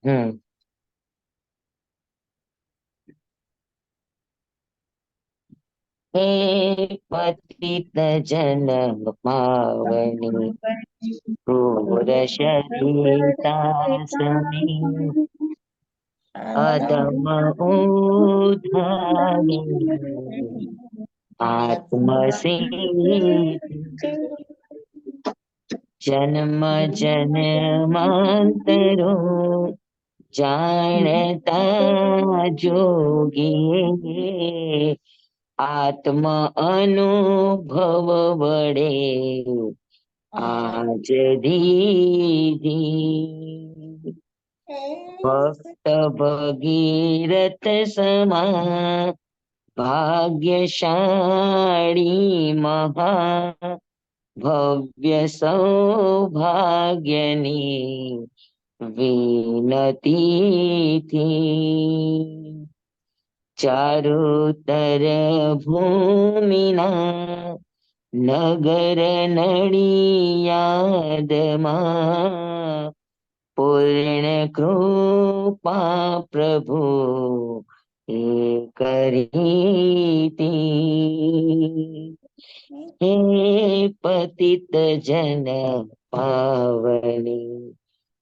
હે પતિત જન્મ પાવની ક્રૂર શરીતા સમી અદમ ઉદ્ધારી આત્મ જન્મ જન્માંતરો જાણતા જોગી આત્મ અનુભવ વડે આજ દીધી ભક્ત ભગીરથ સમા ભાગ્યશાળી મહા ભવ્ય સૌભાગ્યની વિનતી ચારુતર ભૂમિના નગર નડિયાદમાં પૂર્ણ કૃપા પ્રભુ એ કરી હે પતિત જન પાવની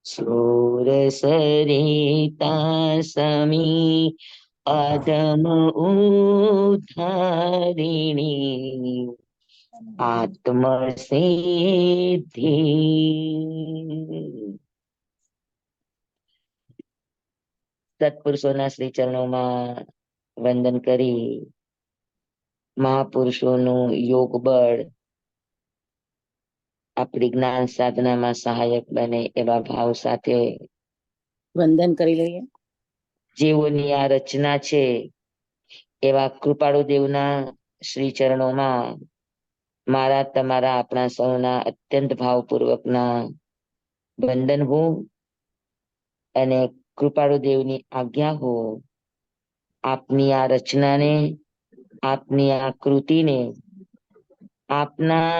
સુર સરિતા સમી અદમ ઉદ્ધારિણી આત્મ સિદ્ધિ. સત્પુરુષોના શ્રી ચરણોમાં વંદન કરી મહાપુરુષોનું યોગ બળ આપણી જ્ઞાન સાધનામાં સહાયક બને એવા ભાવ સાથે વંદન કરી લઈએ. જેઓની આ રચના છે એવા કૃપાળુ દેવના શ્રી ચરણોમાં મારા તમારા આપણા સૌના અત્યંત ભાવપૂર્વકના વંદન હો અને કૃપાળુ દેવની આજ્ઞા હો આપની આ રચનાને આપની આ કૃતિને આપના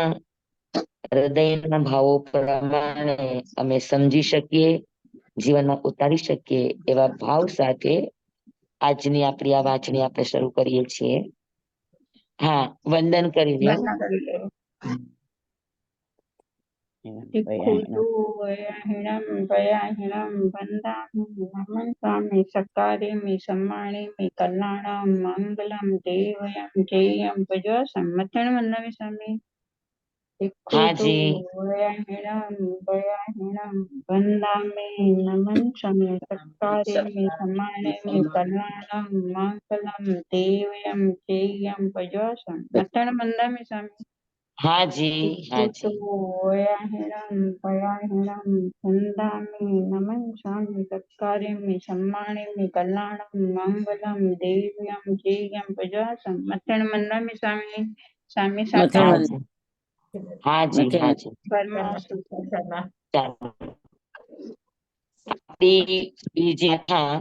હૃદયના ભાવો પ્રમાણે અમે સમજી શકીએ, જીવનમાં ઉતારી શકીએ એવા ભાવ સાથે આજની આપણી આ વાંચણી આપણે શરૂ કરીએ છીએ. હા, વંદન કરી લ્યો. વંદામિ સકારિમિ સમ્માનિમિ કલ્યાણમ મંગલમ દેવયમ જયમ ભજવસમ મથણ વંદામિ સ્વામી. વંદામિ નમન સ્વામી સકારિમિ સમ્માનિમિ કલ્યાણમ મંગલમ દેવયમ જયમ ભજવસમ મથણ વંદામિ સ્વામી. હાજી હાજી. વંદામિ નમન સ્વામી સત્કારિમિ સમ્માનિમિ કલ્યાણમ મંગલમ દેવ્યમ જયમ ભજવસમ મથણ વંદામિ સ્વામી. સ્વામી હાજી હાજી હાજી. બીજી કથા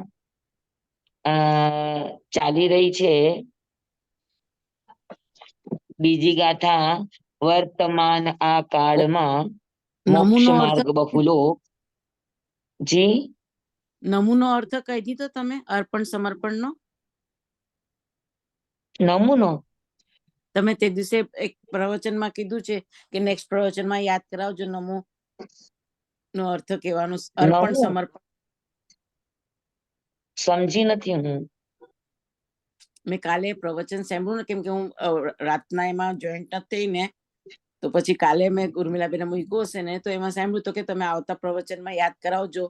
ચાલી રહી છે. બીજી ગાથા વર્તમાન આ કાળમાં મોક્ષ માર્ગ બહુલો. જી, નમૂનો અર્થ કહી દીધો તમે અર્પણ સમર્પણ નો. નમૂનો તમે તે દિવસે એક પ્રવચનમાં કીધું છે કે નેક્સ્ટ પ્રવચનમાં યાદ કરાવજો. નમો નો અર્થ કહેવાનો અર્પણ સમર્પણ સમજી નથી હું. મેં કાલે પ્રવચન સાંભળ્યું ને, કેમ કે હું રાતના એમાં જોઈન્ટ નથી ને, તો પછી કાલે મેં ઉર્મિલાબેન મૂક્યો હશે ને, તો એમાં સાંભળ્યું તો કે તમે આવતા પ્રવચનમાં યાદ કરાવજો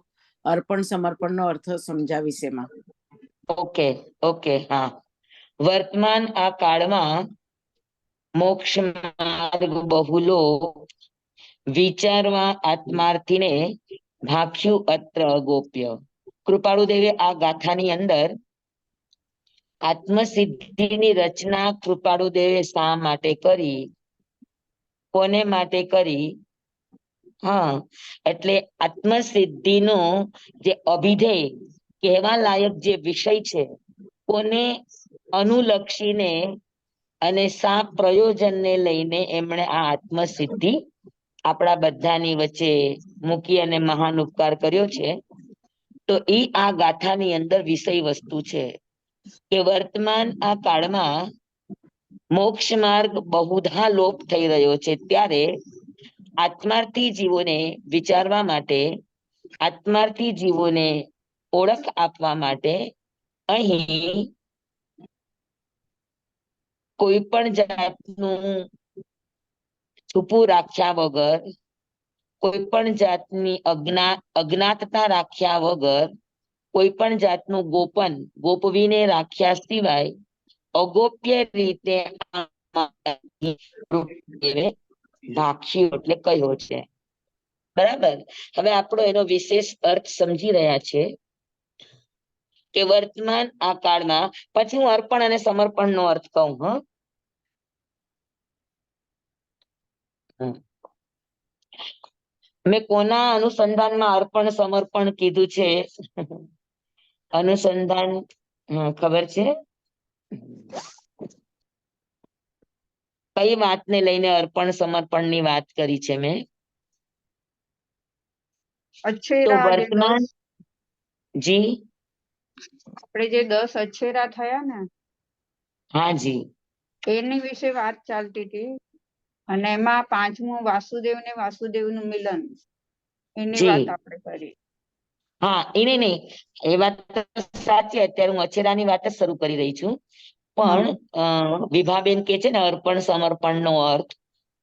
અર્પણ સમર્પણ નો અર્થ સમજાવીશ એમાં. Okay okay. હા, વર્તમાન આ કાળમાં મોક્ષ માર્ગ બહુલો વિચારવા આત્માર્થીને ભાખ્યું અત્ર ગોપ્ય. કૃપાળુ દેવે આ ગાથાની અંદર આત્મસિદ્ધિની રચના કૃપાળુ દેવે શા માટે કરી, કોને માટે કરી? હા, એટલે આત્મસિદ્ધિનો જે અભિધેય કહેવા લાયક જે વિષય છે, કોને અનુલક્ષીને અને શા પ્રયોજનને લઈને એમણે આ આત્મસિદ્ધિ આપણા બધાની વચ્ચે મૂકી અને મહાન ઉપકાર કર્યો છે. તો ઈ આ ગાથાની અંદર વિષય વસ્તુ છે કે વર્તમાન આ કાળમાં મોક્ષ માર્ગ બહુધા લોપ થઈ રહ્યો છે, ત્યારે આત્માર્થી જીવોને વિચારવા માટે, આત્માર્થી જીવોને ઓળખ આપવા માટે અહીં કોઈ પણ જાતનું છુપું રાખ્યા વગર, કોઈ પણ જાતની અજ્ઞાતતા રાખ્યા વગર, કોઈ પણ જાતનું ગોપન ગોપવીને રાખ્યા સિવાય અગોપ્ય રીતે ભાખ્યું એટલે કયો છે. બરાબર. હવે આપણો એનો વિશેષ અર્થ સમજી રહ્યા છે કે વર્તમાન આ કાળમાં, પછી હું અર્પણ અને સમર્પણ નો અર્થ કહું. મેં કોના અનુસંધાનમાં અર્પણ સમર્પણ કીધું છે? અનુસંધાન ખબર છે? કઈ વાતને લઈને અર્પણ સમર્પણ ની વાત કરી છે મેં? તો અચ્છેરા જે વર્તમાન, 10 જી આપણે જે 10 અચ્છેરા થયા ને, હા જી, એની વિશે વાત ચાલતી હતી. અને એમાં 5મું વાસુદેવ ને વાસુદેવનું મિલન, એની જી. વાત આપણે કરી. હા, એને નહીં, એ વાત તો સાચી. અત્યારે હું અછેરાની વાત જ શરૂ કરી રહી છું. પણ વિભાબેન કે છે ને અર્પણ સમર્પણ નો અર્થ,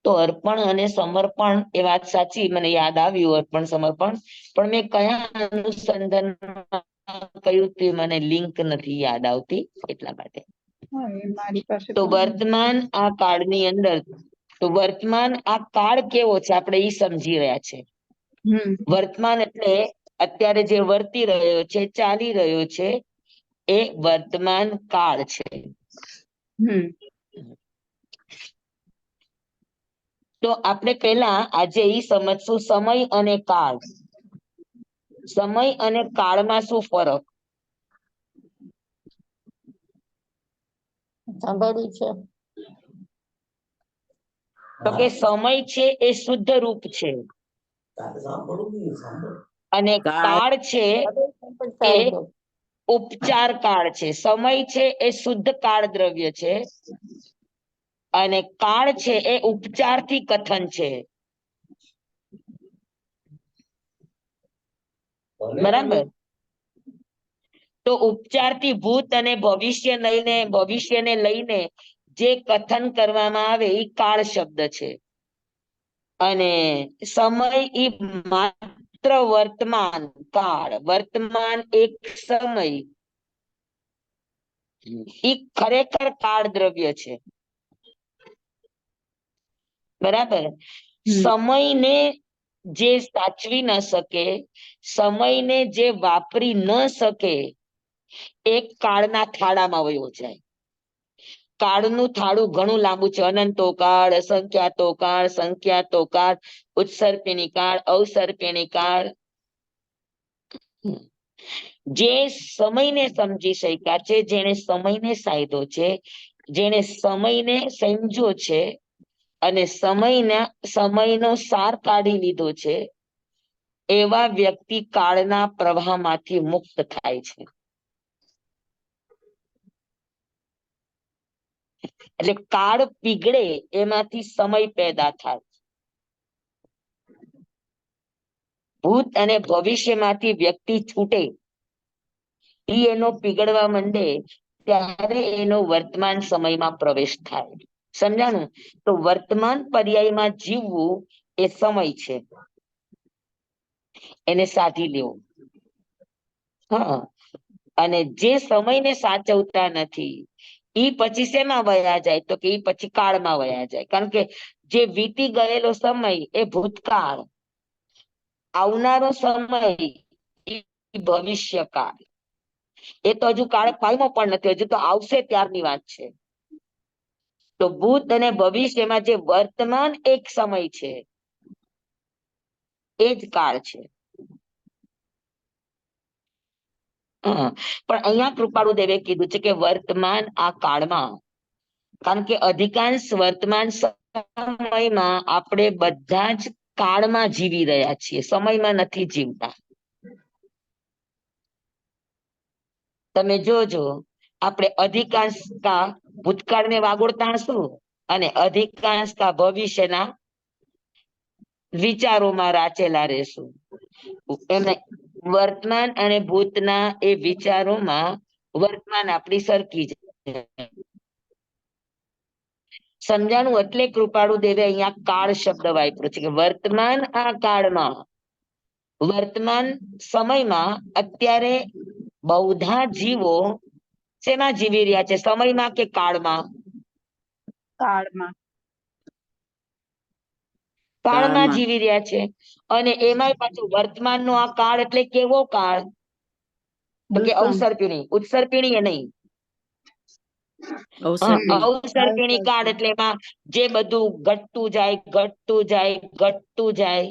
તો અર્પણ અને સમર્પણ એ વાત સાચી, મને યાદ આવ્યું અર્પણ સમર્પણ. પણ મેં કયા અનુસંધાનમાં કહ્યું તે મને લિંક નથી યાદ આવતી, એટલા માટે. હા, એ મારી પાસે તો પણ વર્તમાન આ કાળની અંદર, તો વર્તમાન આ કાળ કેવો છે આપણે ઈ સમજી રહ્યા છે. વર્તમાન એટલે અત્યારે જે વર્તી રહ્યો છે, ચાલી રહ્યો છે, એ વર્તમાન કાળ છે. તો આપણે પેલા આજે ઈ સમજશું સમય અને કાળ. સમય અને કાળમાં શું ફરક? સાંભળ્યું છે. તો કે સમય છે એ શુદ્ધ રૂપ છે, અને કાળ છે એ ઉપચાર કાળ છે. સમય છે એ શુદ્ધ કાળ દ્રવ્ય છે, અને કાળ છે એ ઉપચારથી કથન છે. બરાબર. તો ઉપચારથી ભૂત અને ભવિષ્યને લઈને જે કથન કરવામાં આવે એ કાળ શબ્દ છે. અને સમય ઈ માત્ર વર્તમાન કાળ, વર્તમાન એક સમય, ઈ ખરેખર કાળ દ્રવ્ય છે. બરાબર. સમયને જે સાચવી ન શકે, સમયને જે વાપરી ન શકે, એ કાળના થાળામાં વયો જાય. કાળનું થાળું ઘણું લાંબુ છે. અનંતો કાળ, અસંખ્યાતો કાળ, સંખ્યાતો કાળ, ઉત્સર્પિણી કાળ, અવસર્પિણી કાળ. જે સમયને સમજી શક્યા છે, જેને સમયને સાયદો છે, જેને સમયને સમજો છે, અને સમયનો સાર કાઢી લીધો છે, એવા વ્યક્તિ કાળના પ્રવાહમાંથી મુક્ત થાય છે. એટલે કાળ પીગળે એમાંથી સમય પેદા થાય. ભૂત અને ભવિષ્યમાંથી વ્યક્તિ છૂટે, ઈ એનો પીગળવા માંડે ત્યારે એનો વર્તમાન સમયમાં પ્રવેશ થાય. સમજાણું? તો વર્તમાન પર્યાયમાં જીવવું એ સમય છે, એને સાધી લેવું. હા, અને જે સમયને સાચવતા નથી, ઈ પછી શેમાં વયા જાય? તો કે ઈ પછી કાળમાં વયા જાય. કારણ કે જે વીતી ગયેલો સમય એ ભૂતકાળ, આવનારો સમય એ ભવિષ્યકાળ. એ તો હજુ કાળ પામ્યો પણ નથી, હજુ તો આવશે ત્યારની વાત છે. તો ભૂત અને ભવિષ્યમાં જે વર્તમાન એક સમય છે, એ જ કાળ છે. પણ અહીંયા કૃપાળુદેવે કીધું છે કે વર્તમાન આ કાળમાં, કારણ કે અધિકાંશ વર્તમાન સમયમાં આપણે બધા જ કાળમાં જીવી રહ્યા છીએ, સમયમાં નથી જીવતા. તમે જોજો, આપણે અધિકાંશ કા ભૂતકાળને વાગોળતા હશું અને અધિકાંશ કા ભવિષ્યના વિચારોમાં રાચેલા રહેશું. એમને વર્તમાન અને ભૂતના એ વિચારોમાં વર્તમાન આપણી સરકી જાય. સમજાણું? એટલે કૃપાળુ દેવે અહીંયા કાળ શબ્દ વાપર્યો છે કે વર્તમાન આ કાળમાં, વર્તમાન સમયમાં અત્યારે બૌદ્ધા જીવો શેમાં જીવી રહ્યા છે? સમયમાં કે કાળમાં? કાળમાં. કાળમાં જીવી રહ્યા છે. અને એમાંય પાછું વર્તમાનનો આ કાળ એટલે કેવો કાળ? તો કે અવસર્પિણી, ઉત્સર્પિણી એ નહીં. અવસર્પિણી કાળ એટલે એમાં જે બધું ઘટતું જાય, ઘટતું જાય, ઘટતું જાય,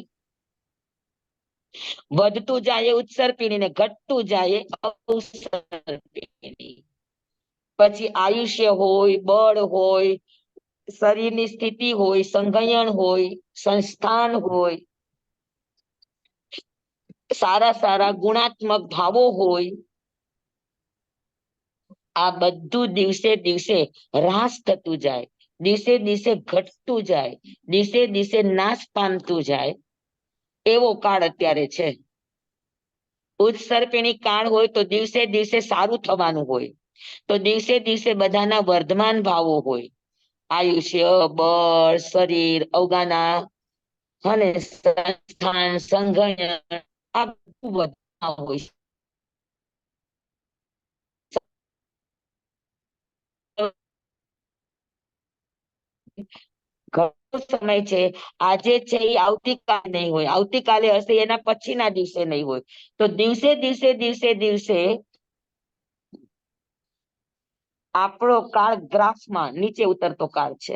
વધતું જાય એ ઉત્સર્પિણી ને ઘટતું જાય એ અવસર્પિણી. પછી આયુષ્ય હોય, બળ હોય, શરીરની સ્થિતિ હોય, સંગયણ હોય, સંસ્થાન હોય, સારા સારા ગુણાત્મક ભાવો હોય, આ બધું દિવસે દિવસે હ્રાસ થતું જાય, દિવસે દિવસે ઘટતું જાય, દિવસે દિવસે નાશ પામતું જાય, એવો કાળ અત્યારે છે. ઉત્સર્પિણી કાળ હોય તો દિવસે દિવસે સારું થવાનું હોય, તો દિવસે દિવસે બધાના વર્ધમાન ભાવો હોય, આયુષ્ય, બળ, શરીર, અવગાના અને સંસ્થાન, સંગયન, આ બધું વધતા હોય. ઘણો સમય છે, આજે છે એ આવતીકાલે નહીં હોય, આવતીકાલે હશે એના પછીના દિવસે નહીં હોય. તો દિવસે દિવસે દિવસે દિવસે આપણો કાળ ગ્રાફમાં નીચે ઉતરતો કાળ છે.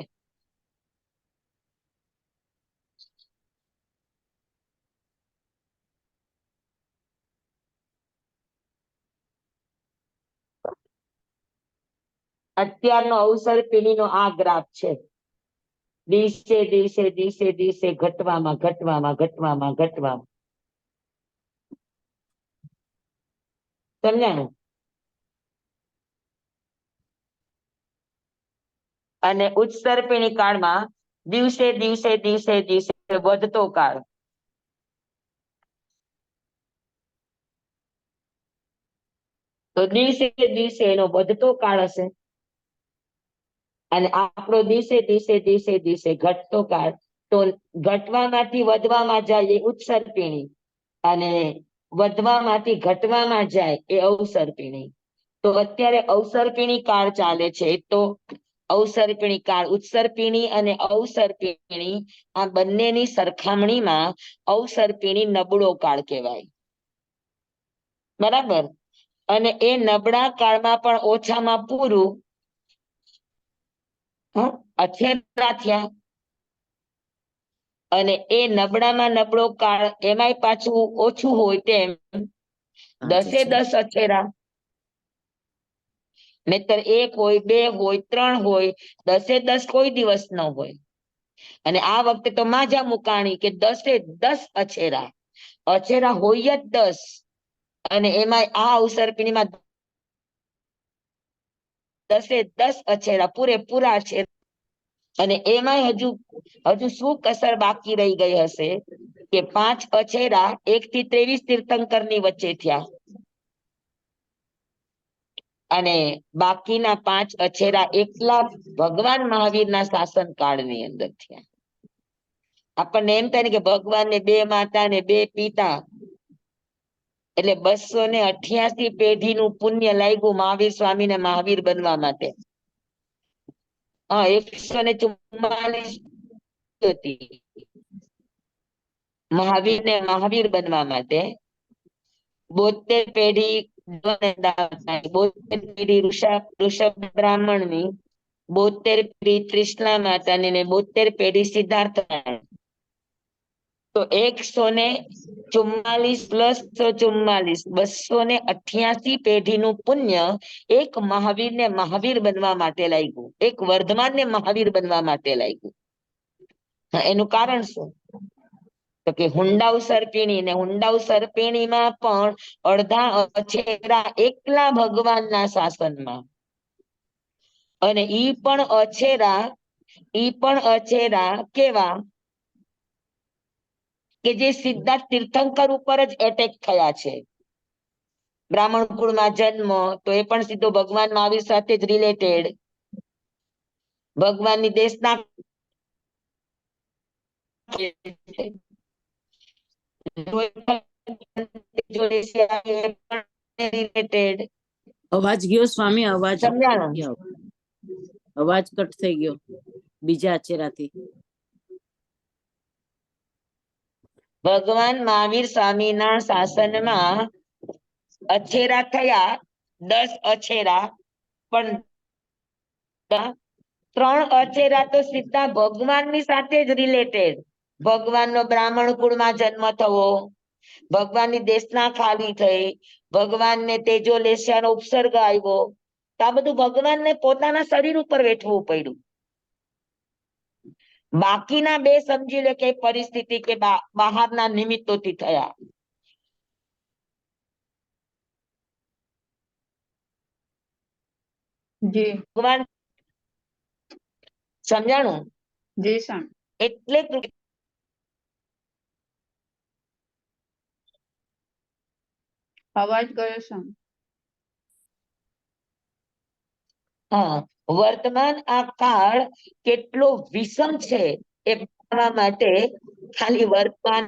અત્યારનો અવસર પેઢીનો આ ગ્રાફ છે. દિવસે દિવસે દિવસે દિવસે ઘટવામાં ઘટવામાં ઘટવામાં ઘટવામાં. સમજાણું? અને ઉત્સર્પિણી કાળમાં દિવસે દિવસે દિવસે દિવસે વધતો કાળ. તો દિવસે દિવસે એનો વધતો કાળ હશે અને આપણો દિવસે દિવસે દિવસે દિવસે ઘટતો કાળ. તો ઘટવામાંથી વધવામાં જાય એ ઉત્સર્પિણી અને વધવામાંથી ઘટવામાં જાય એ અવસર્પિણી. તો અત્યારે અવસર્પિણી કાળ ચાલે છે. તો અવસર્પિણી કાળ, ઉત્સર્પિણી અને અવસર્પિણી આ બંનેની સરખામણીમાં અવસર્પિણી નબળો કાળ કહેવાય. બરાબર? અને એ નબળા કાળમાં પણ ઓછામાં પૂરું અથેરા થયા. અને એ નબળામાં નબળો કાળ એમાંય પાછું ઓછું હોય તેમ 10 અથેરા. નહીતર 1 હોય, 2 હોય, 3 હોય, 10 કોઈ દિવસ ન હોય. અને આ વખતે તો માજા મુકાણી કે 10 અછેરા. અછેરા હોય જ 10 અને એમાં આ અવસર્પિણીમાં 10 અછેરા પૂરેપૂરા અછેરા. અને એમાંય હજુ શું કસર બાકી રહી ગઈ હશે કે 5 અછેરા 1 થી 23 તીર્થંકર ની વચ્ચે થયા અને બાકીના 5 અછેરા એકલા ભગવાન મહાવીરના શાસન કાળની અંદર થયા. આપણને એમ થાય ને કે ભગવાનને 2 માતા ને 2 પિતા એટલે 288 પેઢીનું પુણ્ય લાગ્યું મહાવીર સ્વામીને મહાવીર બનવા માટે. 144 હતી મહાવીરને મહાવીર બનવા માટે. 72 પેઢી 72 પેઢી ઋષભ બ્રાહ્મણની, 72 પેઢી તૃષ્ણા માતાની ને 72 પેઢી સિદ્ધાર્થ. તો 144 પ્લસ 144 288 પેઢીનું પુણ્ય એક મહાવીરને મહાવીર બનવા માટે લાગ્યું, એક વર્ધમાનને મહાવીર બનવા માટે લાગ્યું. એનું કારણ શું? તો કે હુંડાઉ સરપીણી, ને હુંડાઉ સરપીણીમાં પણ અડધા અછેરા એકલા ભગવાનના શાસનમાં, અને ઈ પણ અછેરા કેવા કે જે સીધા તીર્થંકર ઉપર જ એટેક થયા છે. બ્રાહ્મણ કુળમાં જન્મ, તો એ પણ સીધો ભગવાન મહાવીર સાથે જ રિલેટેડ. ભગવાનની દેશના રિલેટેડ. અવાજ ગયો સ્વામી, અવાજ સમજાણું? ગયો, અવાજ કટ થઈ ગયો બીજા અચેરાથી. ભગવાન મહાવીર સ્વામીના શાસનમાં અછેરા થયા 10 અછેરા, પણ 3 અછેરા તો સીધા ભગવાનની સાથે જ રિલેટેડ. ભગવાનનો બ્રાહ્મણ કુળમાં જન્મ થવો, ભગવાનની દેશના ખાલી થઈ, ભગવાનને તેજો લેસ્યાનો ઉપસર્ગ આવ્યો, તો આ બધું ભગવાનને પોતાના શરીર ઉપર વેઠવું પડ્યું. બાકીના 2 સમજી લે કે પરિસ્થિતિ કે બહારના નિમિત્તોથી થયા. જી ભગવાન સમજાણું? જી સ્વામી. એટલે અવાજ ગયો સ્વામી. હા, વર્તમાન આ કાળ કેટલો વિષમ છે એ બતાવવા માટે ખાલી વર્તમાન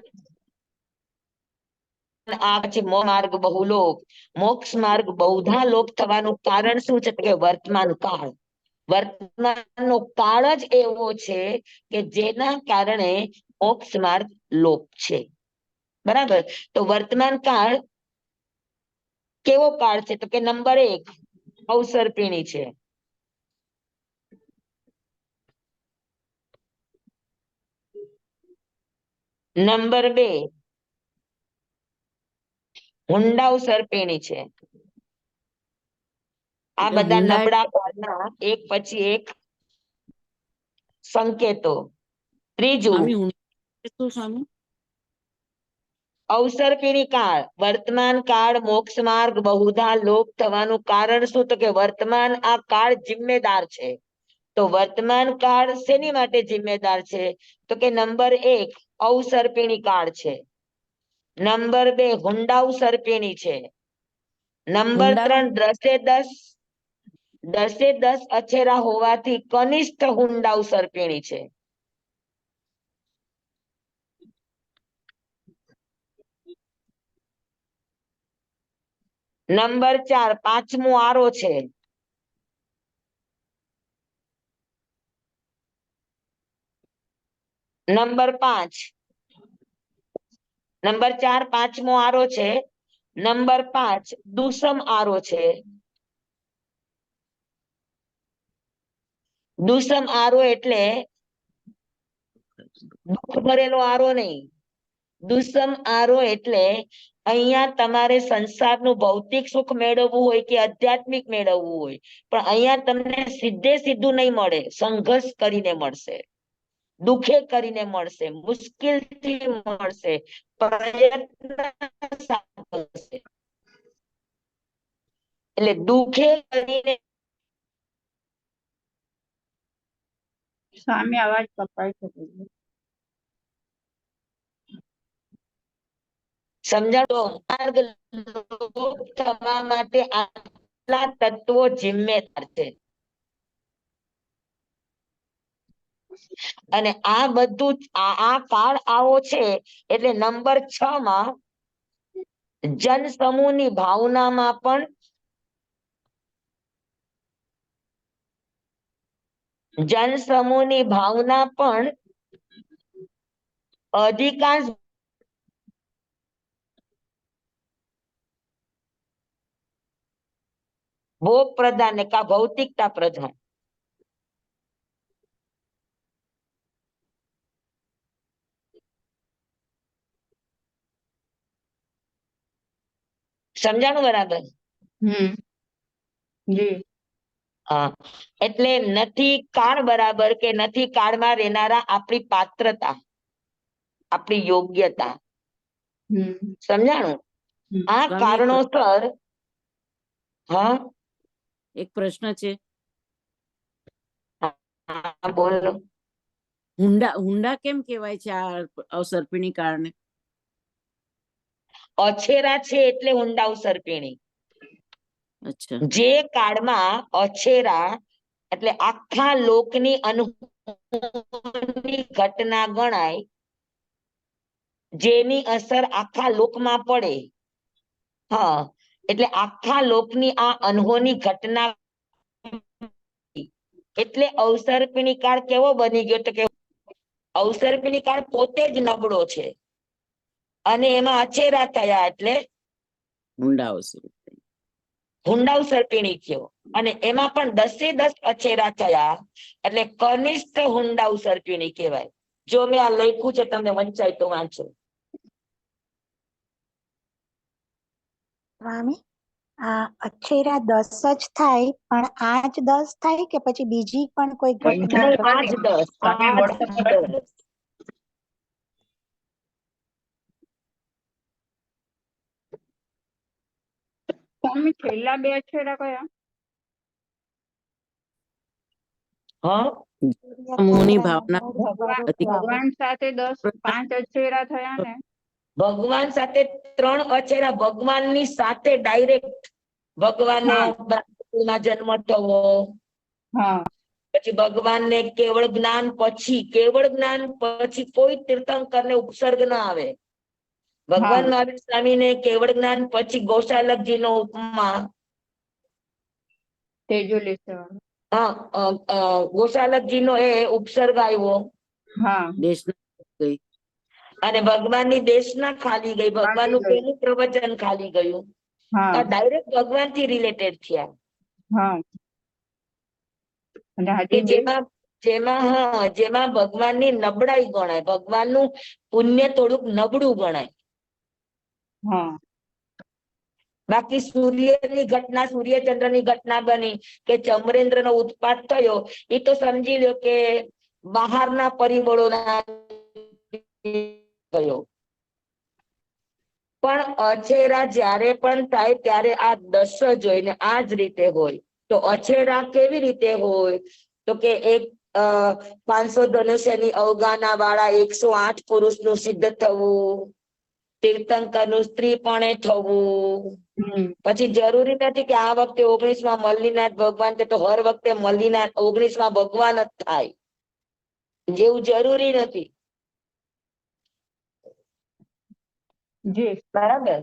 આ પછી માર્ગ બહુલોક, મોક્ષ માર્ગ બહુધા લોક થવાનું કારણ શું છે? કે વર્તમાન કાળ. વર્તમાનનો કાળ જ એવો છે કે જેના કારણે મોક્ષ માર્ગ લોક છે. બરાબર? તો વર્તમાન કાળ કેવો કાળ છે? તો કે નંબર 1 અવસર્પિણી છે. નંબર 2 હુંડાઉ સરપેણી છે. આ બધા નબળા કાળના એક પછી એક સંકેતો. ત્રીજું શું સ્વામી? અવસર્પિણી કાળ, વર્તમાન કાળ મોક્ષ માર્ગ બહુધા લોપ થવાનું કારણ શું? તો કે વર્તમાન આ કાળ જિમ્મેદાર છે. તો વર્તમાન કાળ શેની માટે જિમ્મેદાર છે? તો કે નંબર 1 અવસર્પિણી કાળ છે. નંબર 2 હુંડાઉ સરપેણી છે. નંબર 3 10 અછેરા હોવાથી કનિષ્ઠ હુંડાઉ સરપેણી છે. નંબર 4 પાંચમું આરો છે. નંબર 4 પાંચમો આરો છે. નંબર 5 દુષમ આરો છે. દુષમ આરો એટલે દુઃખ ભરેલો આરો નહીં. દુષમ આરો એટલે અહીંયા તમારે સંસારનું ભૌતિક સુખ મેળવવું હોય કે આધ્યાત્મિક મેળવવું હોય, પણ અહીંયા તમને સીધે સીધું નહીં મળે, સંઘર્ષ કરીને મળશે, દુખે કરીને મળશે, મુશ્કેલથી મળશે, પ્રયત્ન મળશે. એટલે દુખે કરીને સ્વામી અવાજ કપાય છે. સમજાણો? માર્ગ લોપ થવા માટે આટલા તત્વો જિમ્મેદાર છે. અને આ બધું આ કાળ આવો છે એટલે નંબર 6 માં જન સમૂહની ભાવનામાં પણ અધિકાંશ ભોગ પ્રધાન ને કા ભૌતિકતા પ્રધાન. સમજાણું બરાબર? જી હા, એટલે નથી કાળ બરાબર કે નથી કાળમાં રહેનારા આપણી પાત્રતા. આપણી યોગ્યતા. હમ સમજાણું? હમ. આ સ્વામી, કારણોસર હા એક પ્રશ્ન છે. હા, બોલો. હુંડા કેમ કહેવાય છે આ અવસર્પિણી કાળને? અછેરા છે એટલે હુંડા ઉસર્પિણી. અચ્છા. જે કાળમાં અછેરા એટલે આખા લોકની અનુભવની ઘટના ગણાય, જેની અસર આખા લોકમાં પડે. હા, એટલે આખા લોકની આ અનહોની ઘટના એટલે અવસર્પિણી કાળ કેવો બની ગયો? તો કે અવસર્પિણી કાળ પોતે જ નબળો છે અને એમાં અછેરા થયા એટલે હુંડા અવસર્પિણી. હુંડા ઉસર્પિણી થયો. અને એમાં પણ 10 અછેરા થયા એટલે કનિષ્ઠ હુંડા ઉસર્પિણી કહેવાય. જો મેં આ લખ્યું છે, તમને વંચાય તો વાંચો. સ્વામી, આ અછેરા 10 જ થાય, પણ આ જ 10 થાય કે પછી બીજી પણ કોઈ ઘટના નહીં, ઘટે? આ જ 10. સ્વામી, આ જ WhatsApp પર 10. સ્વામી, છેલ્લા 2 અક્ષરા કયા? હા, સમૂહની ભાવના ભગવાન સાથે 5 અક્ષરા થયા ને? ભગવાન સાથે 3 અછેરા. ભગવાનની સાથે ડાયરેક્ટ ભગવાનનો બ્રાહ્મણમાં જન્મ થવો, હા પછી ભગવાનને કેવળ જ્ઞાન પછી કોઈ તીર્થંકરને ઉપસર્ગ ન આવે. ભગવાન મહાવીર સ્વામીને કેવળ જ્ઞાન પછી ગોશાલકજીનો ઉપમા, તેજોલેશ્વર. ગોશાલકજીનો એ ઉપસર્ગ આવ્યો હા દેશના ગઈ. અને ભગવાનની દેશના ખાલી ગઈ. ભગવાનનું ખાલી ગઈ. પેલું પ્રવચન ખાલી ગયું. હા આ ડાયરેક્ટ ભગવાન થી રિલેટેડ થયા. હા અને કે હજી 2 જેમાં ભગવાનની નબળાઈ ગણાય, ભગવાનનું પુણ્ય થોડુંક નબળું ગણાય. હા બાકી સૂર્યની ઘટના, સૂર્યચંદ્રની ઘટના બની કે ચમરેન્દ્રનો ઉત્પાત થયો, એ તો સમજી લો કે બહારના પરિબળોના થયો. પણ અછેરા જ્યારે પણ થાય ત્યારે આ 10 જ હોય ને આ જ રીતે હોય. તો અછેરા કેવી રીતે હોય? તો કે એક 500 ધનુષ્યની અવગાના વાળા 108 પુરુષનું સિદ્ધ થવું, તીર્થંકરનું સ્ત્રીપણે થવું. પછી જરૂરી નથી કે આ વખતે 19માં મલ્લીનાથ ભગવાન છે તો હર વખતે મલ્લીનાથ 19માં ભગવાન જ થાય, જેવું જરૂરી નથી. જી બરાબર.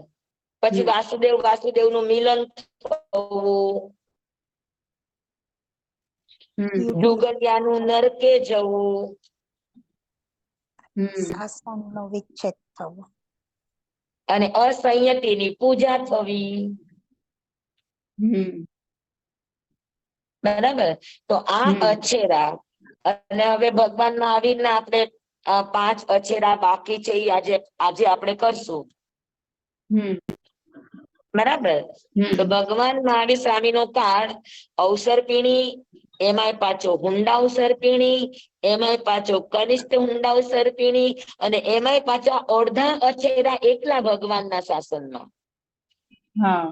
પછી વાસુદેવ નું મિલન થવું, જુગલિયાનું નરકે જવું, શાસનનો વિચ્છેદ થવો, અને અસંયતિની પૂજા થવી. બરાબર. તો આ અછેરા, અને હવે ભગવાન મહાવીરના આપણે 5 અછેરા બાકી છે, એ આજે આપણે કરશું. બરાબર. તો ભગવાન મહાવીર સ્વામીનો કાળ અવસર્પિણી, એમાંય પાછો હુંડા ઉસર્પિણી, એમાંય પાછો કનિષ્ઠ હુંડા ઉસર્પિણી, અને એમાંય પાછા અડધા અછેરા એકલા ભગવાનના શાસનમાં. હા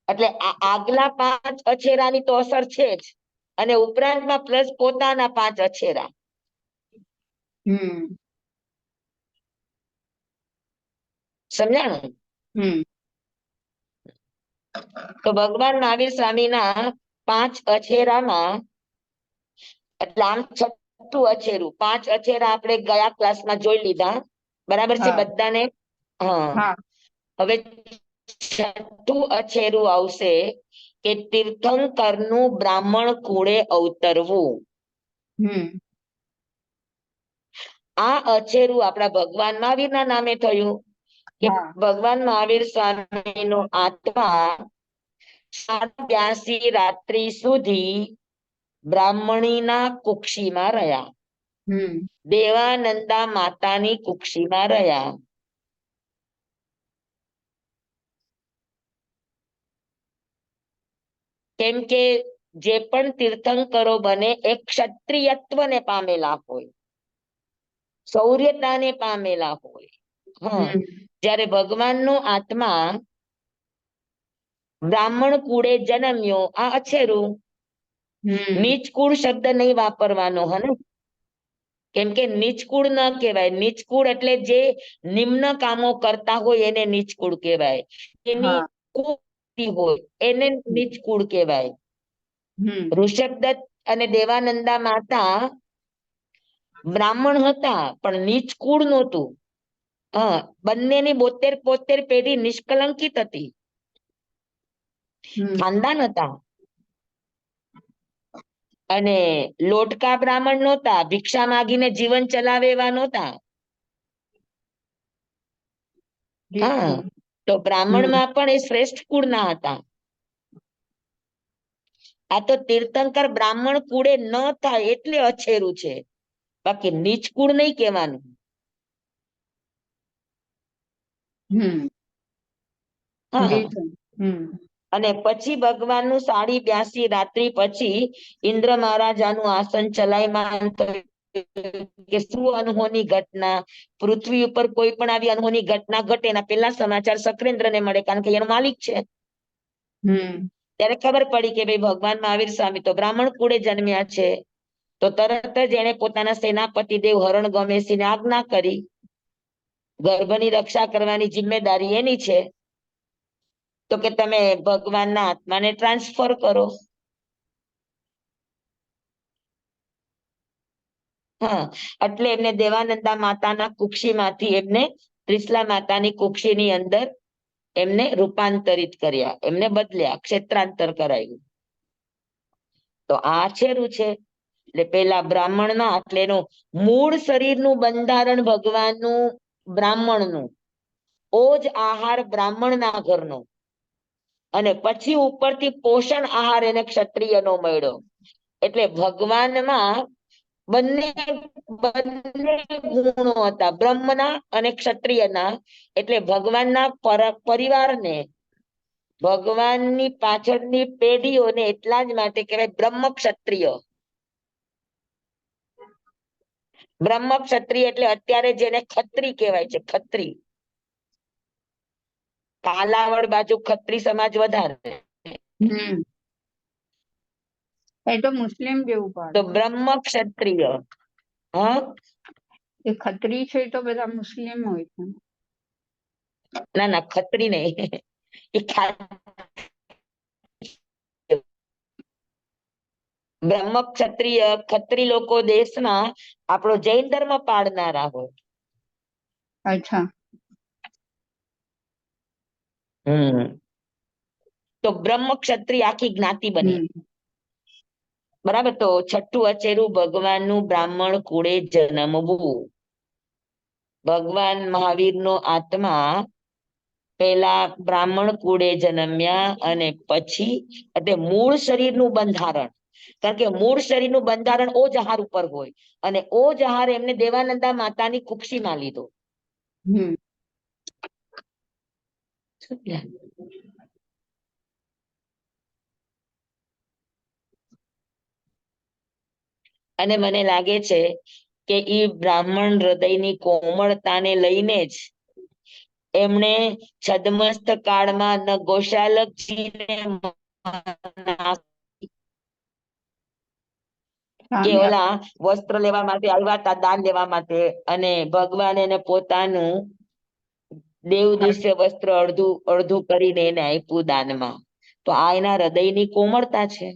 એટલે આગલા 5 અછેરાની તો અસર છે જ, અને ઉપરાંતમાં પ્લસ પોતાના 5 અછેરા. સમજાણું? તો ભગવાન મહાવીર સ્વામીના 5 અછેરામાં, એટલે આમ 6થું અછેરું, 5 અછેરા આપણે ગયા ક્લાસમાં જોઈ લીધા. બરાબર છે બધાને? હા. હવે 6થું અછેરું આવશે કે તીર્થંકરનું બ્રાહ્મણ કુળે અવતરવું. આ અછેરું આપણા ભગવાન મહાવીરના નામે થયું કે ભગવાન મહાવીર સ્વામીનો આત્મા 87 રાત્રિ સુધી બ્રાહ્મણીના કુક્ષીમાં રહ્યા, દેવાનંદા માતાની કુક્ષીમાં રહ્યા. કેમ કે જે પણ તીર્થંકરો બને એ ક્ષત્રિયત્વને પામેલા હોય. શૌર્યતાને પામેલા હોય. હા, હમ જ્યારે ભગવાનનો આત્મા બ્રાહ્મણ કુળે જન્મ્યો, આ અછેરું. હમ નીચ કુળ શબ્દ નહીં વાપરવાનો, હને, કેમ કે નીચ કુળ ન કહેવાય. નીચ કુળ એટલે જે નિમ્ન કામો કરતા હોય એને નીચ કુળ કહેવાય. એની હા કુળની હોય એને નીચ કુળ કહેવાય. હમ ઋષભદત્ત અને દેવાનંદા માતા બ્રાહ્મણ હતા પણ નીચ કુળ નહોતું. હા, બંનેની 72 પેઢી નિષ્કલંકિત હતી, હમ ખાનદાન હતા. અને લોટકા બ્રાહ્મણ નહોતા, ભિક્ષા માગીને જીવન ચલાવે એવા નહોતા. હા, તો બ્રાહ્મણમાં પણ એ શ્રેષ્ઠ કુળના હતા. આ તો તીર્થંકર બ્રાહ્મણ કુળે ન થાય એટલે અછેરું છે, બાકી નીચ કુળ નહીં કહેવાનું. હમ હા, જી સર. હમ અને પછી ભગવાનનું 82 રાત્રિ પછી ઇન્દ્ર મહારાજાનું આસન ચલાયમાન થયું કે શું અનહોની ઘટના પૃથ્વી ઉપર કોઈ પણ આવી અનહોની ઘટના ઘટે એના પેલા સમાચાર શક્રેન્દ્રને મળે, કારણ કે એનો માલિક છે. હમ ત્યારે ખબર પડી કે ભાઈ ભગવાન મહાવીર સ્વામી તો બ્રાહ્મણ કુળે જન્મ્યા છે. તો તરત જ એને પોતાના સેનાપતિ દેવ હરણ ગમેશીને આજ્ઞા કરી, ગર્ભની રક્ષા કરવાની જિમ્મેદારી એની છે, તો કે તમે ભગવાનના આત્માને ટ્રાન્સફર કરો. હા, એટલે એમને દેવાનંદા માતાના કુક્ષીમાંથી એમને ત્રિશલા માતાની કુક્ષીની અંદર એમને રૂપાંતરિત કર્યા, એમને બદલ્યા, ક્ષેત્રાંતર કરાયું. તો આ છેરું છે. એટલે પેલા બ્રાહ્મણના એટલે એનું મૂળ શરીરનું બંધારણ ભગવાનનું બ્રાહ્મણનું, ઓજ આહાર બ્રાહ્મણના ઘરનો, અને પછી ઉપરથી પોષણ આહાર એને ક્ષત્રિયનો મળ્યો. એટલે ભગવાનમાં બંને બંને ગુણો હતા, બ્રહ્મના અને ક્ષત્રિયના. એટલે ભગવાનના પરિવારને, ભગવાનની પાછળની પેઢીઓને એટલા જ માટે કહેવાય બ્રહ્મ ક્ષત્રિય. બ્રહ્મ ક્ષત્રિય એટલે અત્યારે જેને ખત્રી કહેવાય છે, ખત્રી. કાલાવડ બાજુ ખત્રી સમાજ વધારે. હમ એ તો મુસ્લિમ જેવું તો પાડે. બ્રહ્મ ક્ષત્રિય. હા, એ ખત્રી છે તો બધા મુસ્લિમ હોય છે. ના ના, ખત્રી નહીં. એ બ્રહ્મ ક્ષત્રિય ખત્રી લોકો દેશમાં આપણો જૈન ધર્મ પાળનારા હોય. અચ્છા. તો બ્રહ્મ ક્ષત્રિય આખી જ્ઞાતિ બની. હમ બરાબર. તો છઠ્ઠું અચેરું ભગવાનનું બ્રાહ્મણ કુળે જન્મવું. ભગવાન મહાવીરનો આત્મા પેલા બ્રાહ્મણ કુળે જન્મ્યા અને પછી એટલે મૂળ શરીરનું બંધારણ, કારણ કે મૂળ શરીરનું બંધારણ ઓજહાર ઉપર હોય, અને ઓજહાર એમને દેવાનંદા માતાની કુક્ષીમાં લીધો. હમ અને મને લાગે છે કે ઈ બ્રાહ્મણ હૃદયની કોમળતાને લઈને જ એમણે છદ્મસ્ત કાળમાં ન ગોશાલકજીને કે સામે ઓલા વસ્ત્ર લેવા માટે આવ્યા હતા, દાન લેવા માટે, અને ભગવાન એને પોતાનું દેવ દૃશ્ય વસ્ત્ર અડધું અડધું કરીને એને આપ્યું દાનમાં. તો આ એના હૃદયની કોમળતા છે.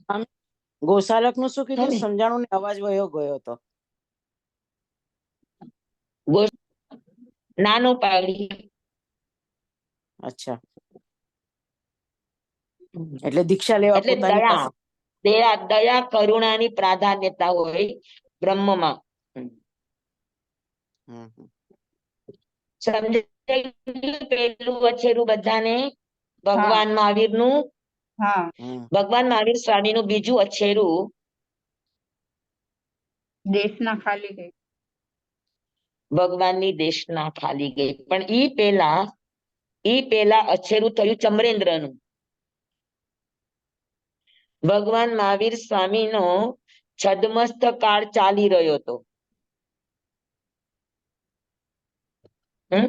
ગોશાલક નું શું કીધું? હે ને? સમજાણું ને, અવાજ વયો ગયો હતો. નાનો પાડી. અચ્છા, એટલે દીક્ષા લેવા એટલે પોતાની દયા, પાસે. દયા દયા કરુણાની પ્રાધાન્યતા હોય બ્રહ્મમાં. હમ હમ. સમજાઈ ગયું પેલું વછેરું બધાને? હા ભગવાન મહાવીરનું, હા હમ. ભગવાન મહાવીર સ્વામીનું બીજું અછેરું દેશના ખાલી ગઈ. ભગવાનની દેશના ખાલી ગઈ. પણ ઈ પેલા અછેરું થયું ચમરેન્દ્રનું. ભગવાન મહાવીર સ્વામીનો છદ્મસ્ત કાળ ચાલી રહ્યો હતો. હમ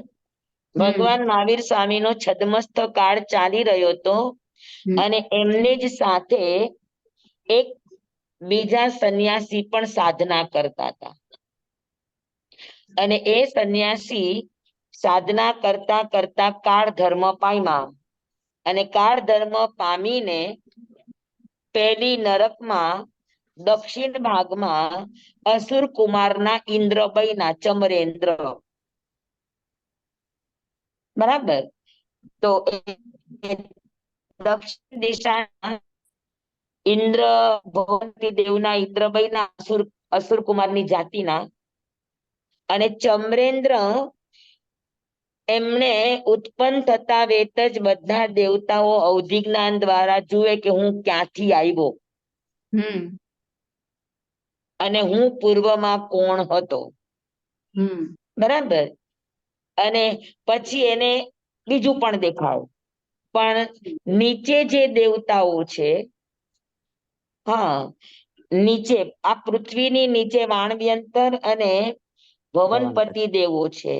ભગવાન મહાવીર સ્વામીનો છદ્મસ્થ કાળ ચાલી રહ્યો હતો હમ. અને એમની જ સાથે એક બીજા સંન્યાસી પણ સાધના કરતા હતા અને એ સંન્યાસી સાધના કરતા કરતા કાળ ધર્મ પામ્યા અને કાળ ધર્મ પામીને પેલી નરકમાં દક્ષિણ ભાગમાં અસુર કુમારના ઇન્દ્ર બન્યા ચમરેન્દ્ર બરાબર તો દક્ષિણ દિશા ઇન્દ્ર ભગવંતી દેવના ઇન્દ્ર બન્યા અસુર કુમારની જાતિના અને ચમરેન્દ્ર એમણે ઉત્પન્ન થતા વેત જ બધા દેવતાઓ અવધિ જ્ઞાન દ્વારા જુએ કે હું ક્યાંથી આવ્યો અને હું પૂર્વમાં કોણ હતો બરાબર અને પછી એને બીજું પણ દેખાયું પણ નીચે જે દેવતાઓ છે હા નીચે આ પૃથ્વીની નીચે વાણવ્યંતર અને ભવનપતિ દેવો છે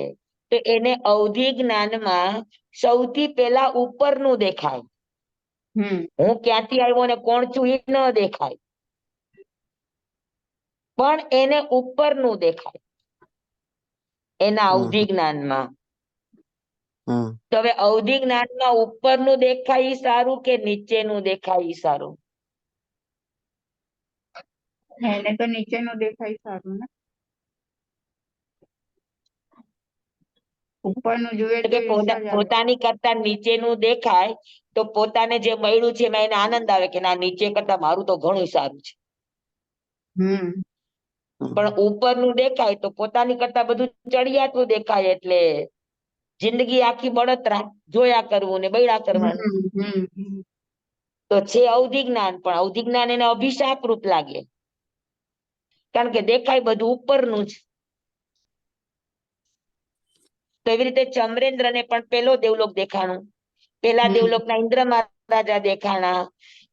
તો એને અવધિ જ્ઞાનમાં સૌથી પહેલા ઉપરનું દેખાય હું ક્યાંથી આવ્યો ને કોણ છું એ ન દેખાય પણ એને ઉપરનું દેખાય એના અવધિ જ્ઞાનમાં તો હવે અવધિ જ્ઞાનમાં ઉપરનું દેખાય ઈ સારું કે નીચેનું દેખાય ઈ સારું એને તો નીચેનું દેખાય સારું ને ઉપરનું જુએ તો કે ઈર્ષા જ આવે. પોતાની કરતા નીચેનું દેખાય તો પોતાને જે મળ્યું છે એમાં એને આનંદ આવે કે ના નીચે કરતા મારું તો ઘણું સારું છે પણ ઉપરનું દેખાય તો પોતાની કરતા બધું ચડિયાતું દેખાય એટલે જિંદગી આખી બળતરા જોયા કરવું ને બૈડા કરવાનું તો છે અવધિ જ્ઞાન પણ અવધિ જ્ઞાન એને અભિશાપ રૂપ લાગે કારણ કે દેખાય બધું ઉપરનું જ તો એવી રીતે ચમરેન્દ્ર ને પણ પેલો દેવલોક દેખાણું પેલા દેવલોકના ઇન્દ્ર મહારાજા દેખાણા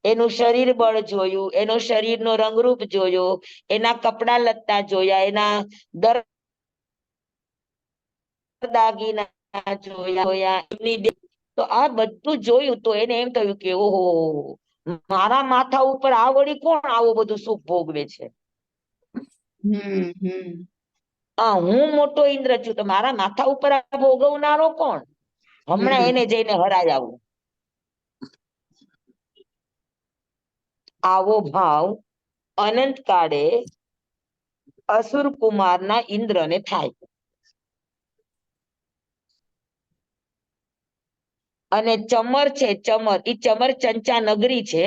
એનું શરીર બળ જોયું એનો શરીરનો રંગરૂપ જોયો એના કપડા લત્તા જોયા એના દાગીના જોયા તો આ બધું જોયું તો એને એમ થયું કે ઓહો મારા માથા ઉપર આ વળી કોણ આવું બધું સુખ ભોગવે છે હું મોટો ઇન્દ્ર છું તો મારા માથા ઉપર આ ભોગવનારો કોણ હમણાં એને જઈને હરાય આવું આવો ભાવ અનંત કાળે અસુર કુમારના ઇન્દ્રને થાય અને ચમર છે ચમર ઈ ચમર ચંચા નગરી છે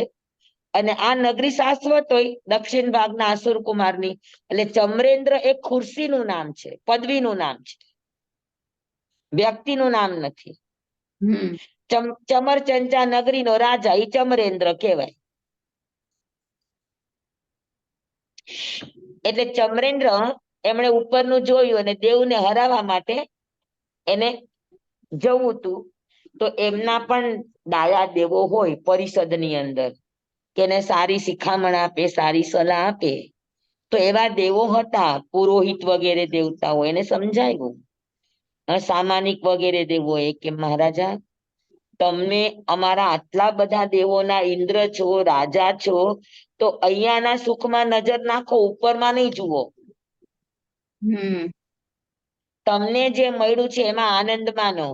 અને આ નગરી શાશ્વત હોય દક્ષિણ ભાગના અસુર કુમારની એટલે ચમરેન્દ્ર એક ખુરશીનું નામ છે પદવીનું નામ છે વ્યક્તિનું નામ નથી ચમર ચંચા નગરીનો રાજા ઈ ચમરેન્દ્ર કહેવાય એટલે ચમરેન્દ્ર એમણે ઉપરનું જોયું અને દેવને હરાવવા માટે એને જવું હતું તો એમના પણ ડાયા દેવો હોય પરિષદની અંદર કે એને સારી શિખામણ આપે સારી સલાહ આપે તો એવા દેવો હતા પુરોહિત વગેરે દેવતાઓ એને સમજાયું સામાનિક વગેરે દેવો એ કે મહારાજા તમને અમારા આટલા બધા દેવોના ઇન્દ્ર છો રાજા છો તો અહીંયાના સુખમાં નજર નાખો ઉપરમાં નહીં જુઓ તમને જે મળ્યું છે એમાં આનંદ માનો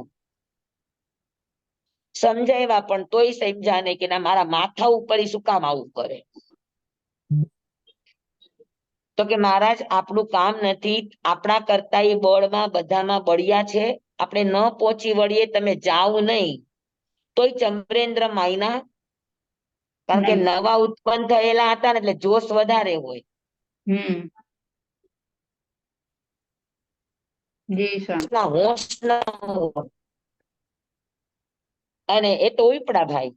સમજાવ્યા પણ તોય સમજા નહીં કે ના મારા માથા ઉપર શું કામ આવું કરે તો કે મહારાજ આપણું કામ નથી આપણા કરતા એ બળમાં બધામાં બળિયા છે આપણે ન પહોંચી વળીએ તમે જાઓ નહીં તોય ચમરેન્દ્ર માયના કારણ કે નવા ઉત્પન્ન થયેલા હતા ને એટલે જોશ વધારે હોય હોશ ના હોય અને એ તો ઉપડા ભાઈ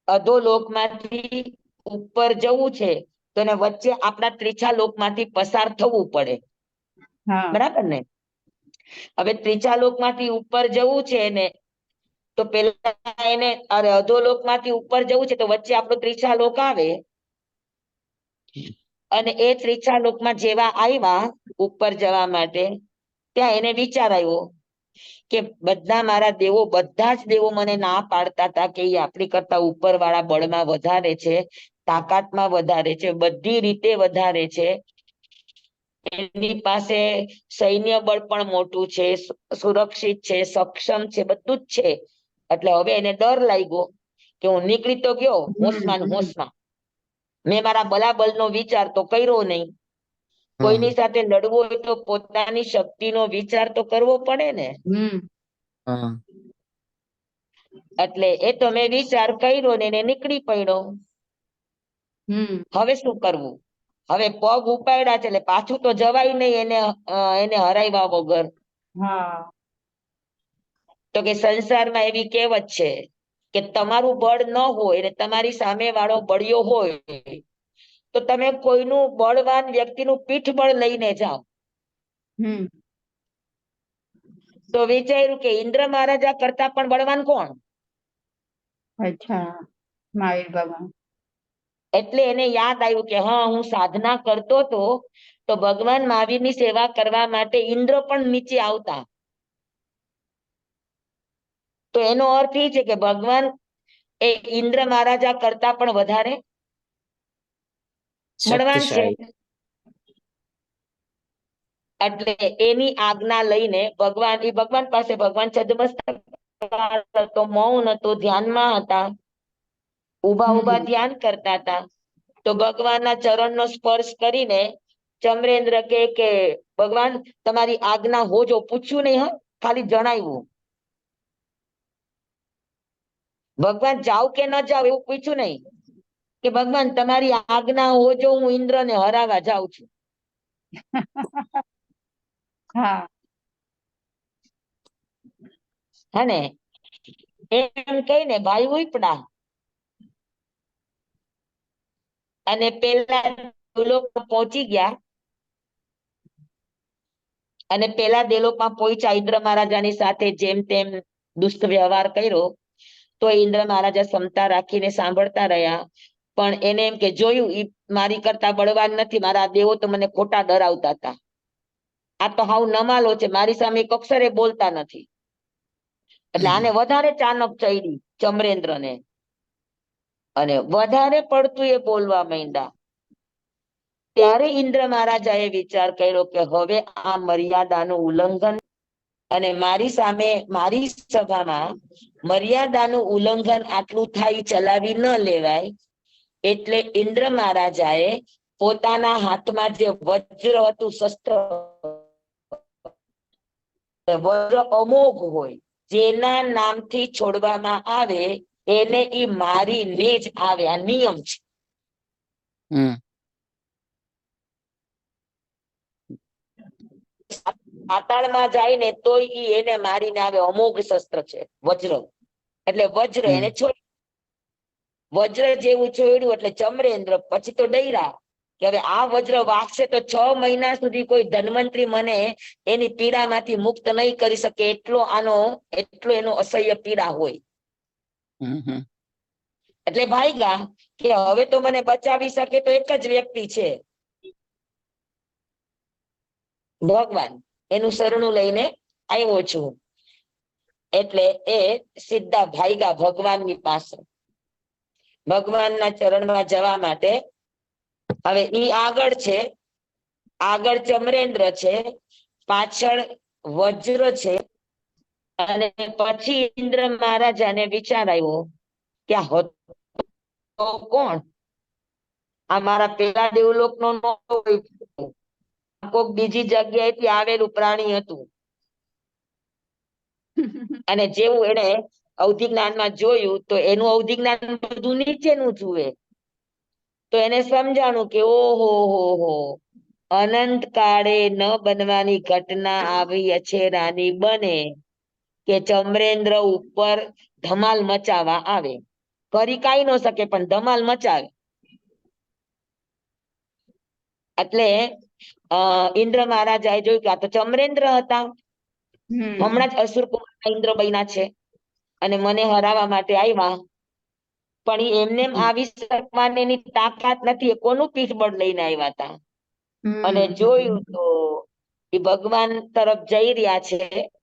અધો લોકમાંથી ઉપર જવું છે તો એને વચ્ચે આપણા ત્રીજા લોકમાંથી પસાર થવું પડે બરાબર ને હવે ત્રીજા લોકમાંથી ઉપર જવું છે ને તો પેલા એને અધો લોકમાંથી ઉપર જવું છે તો વચ્ચે આપણો ત્રીજા લોક આવે અને એ ત્રીજા લોકમાં જેવા આવ્યા ઉપર જવા માટે ત્યાં એને વિચાર આવ્યો કે બધા જ દેવો મને ના પાડતા હતા કે એ આપણી કરતા ઉપર વાળા બળમાં વધારે છે, તાકાતમાં વધારે છે, બધી રીતે વધારે છે, એની પાસે સૈન્ય બળ પણ મોટું છે, સુરક્ષિત છે, સક્ષમ છે, બધું જ છે. એટલે હવે એને ડર લાગ્યો કે હું નીકળી તો ગયો હોશમાં ને હોશમાં, મેં મારા બલાબલનો વિચાર તો કર્યો નહીં. કોઈની સાથે લડવું હોય તો પોતાની શક્તિનો વિચાર તો કરવો પડે ને. એટલે એ તો મેં વિચાર કર્યો ને એને નીકળી પડ્યો. હવે શું કરવું? હવે પગ ઉપાડ્યા છે એટલે પાછું તો જવાય નહીં એને હરાવ્યા વગર. તો કે સંસારમાં એવી કહેવત છે કે તમારું બળ ન હોય ને તમારી સામે વાળો બળિયો હોય તો તમે કોઈનું બળવાન વ્યક્તિનું પીઠબળ લઈને જાઓ. તો વિચાર્યું કે ઇન્દ્ર મહારાજા કરતા પણ બળવાન કોણ? અચ્છા, મહાવીર ભગવાન. એટલે એને યાદ આવ્યું કે હા, હું સાધના કરતો હતો તો ભગવાન મહાવીરની સેવા કરવા માટે ઇન્દ્ર પણ નીચે આવતા. તો એનો અર્થ એ છે કે ભગવાન એ ઇન્દ્ર મહારાજા કરતા પણ વધારે બળવાન છે. એટલે એની આજ્ઞા લઈને ભગવાન પાસે ભગવાન છદ્મસ્તક હતો, મૌન હતો, ધ્યાનમાં હતા, ઉભા ધ્યાન કરતા હતા. તો ભગવાનના ચરણનો સ્પર્શ કરીને ચમરેન્દ્ર કે ભગવાન તમારી આજ્ઞા હોજો, પૂછ્યું નહીં, ખાલી જણાવ્યું. ભગવાન જાવ કે ન જાવ એવું પૂછ્યું નહીં, કે ભગવાન તમારી આજ્ઞા હોજો, હું ઇન્દ્રને હરાવા જાઉં છું. હને એમ કહીને ભાઈ ઉપડા અને પેલા દેવલોકમાં પહોંચી ગયા. અને પેલા દેવલોકમાં પહોંચ્યા, ઇન્દ્ર મહારાજાની સાથે જેમ તેમ દુષ્ટ વ્યવહાર કર્યો. તો ઇન્દ્ર મહારાજા ક્ષમતા રાખીને સાંભળતા રહ્યા. પણ એને એમ કે જોયું, ઈ મારી કરતા બળવાન નથી, મારા દેવો તો મને ખોટા ડરાવતા હતા. આ તો હાવ નમાલો છે, મારી સામે એક અક્ષરે બોલતા નથી. એટલે આને વધારે ચાનક ચડી ચમરેન્દ્રને, અને વધારે પડતું એ બોલવા માંડ્યા. ત્યારે ઇન્દ્ર મહારાજાએ વિચાર કર્યો કે હવે આ મર્યાદાનું ઉલ્લંઘન, અને મારી સામે મારી સભામાં મર્યાદાનું ઉલ્લંઘન આટલું થાય, ચલાવી ન લેવાય. એટલે ઇન્દ્ર મહારાજાએ પોતાના હાથમાં જે વજ્ર હતું, શસ્ત્ર વજ્ર અમોઘ હોય, જેના નામથી છોડવામાં આવે એને ઈ મારીને જ આવે, આ નિયમ છે. પાતાળમાં જાય ને તોય ઈ એને મારીને આવે, અમોઘ શસ્ત્ર છે વજ્ર. એટલે વજ્ર એને છોડ્યું, વજ્ર જેવું છોડ્યું એટલે ચમરેન્દ્ર પછી તો ડર્યા કે હવે આ વજ્ર વાગશે તો 6 મહિના સુધી કોઈ ધન્વંતરી મને એની પીડામાંથી મુક્ત નહીં કરી શકે, એટલો એનો અસહ્ય પીડા હોય. એટલે ભાગ્યા કે હવે તો મને બચાવી શકે તો એક જ વ્યક્તિ છે, ભગવાન. એનું શરણું લઈને આવ્યો છું. એટલે એ સીધા ભાગ્યા ભગવાનની પાસે, ભગવાનના ચરણમાં જવા માટે. હવે ઈ આગળ છે, આગળ ચમરેન્દ્ર છે, પાછળ વજ્ર છે. અને પછી ઇન્દ્ર મહારાજાને વિચાર આવ્યો કે હતો કોણ? આ મારા પેલા દેવલોકનો ન હોય, કોક બીજી જગ્યાએથી આવેલું પ્રાણી હતું. અને જેવું એને અવધિ જ્ઞાનમાં જોયું તો એનું અવધિ જ્ઞાન બધું નીચેનું જુએ. તો એને સમજાણું કે ઓહો હો, અનંત કાળે ન બનવાની ઘટના આવી અછેરાની બને કે ચમરેન્દ્ર ઉપર ધમાલ મચાવવા આવે. કરી કાઈ ન શકે પણ ધમાલ મચાવે. એટલે ઇન્દ્ર મહારાજાએ જોયું કે આ તો ચમરેન્દ્ર હતા, હમણાં જ અસુર કુમાર ઇન્દ્ર બન્યા છે અને મને હરાવવા માટે આવ્યા. પણ એમને આવી શકવાની એની તાકાત નથી, એ કોનું પીઠબળ લઈને આવ્યા હતા. અને જોયું તો એ ભગવાન તરફ જઈ રહ્યા છે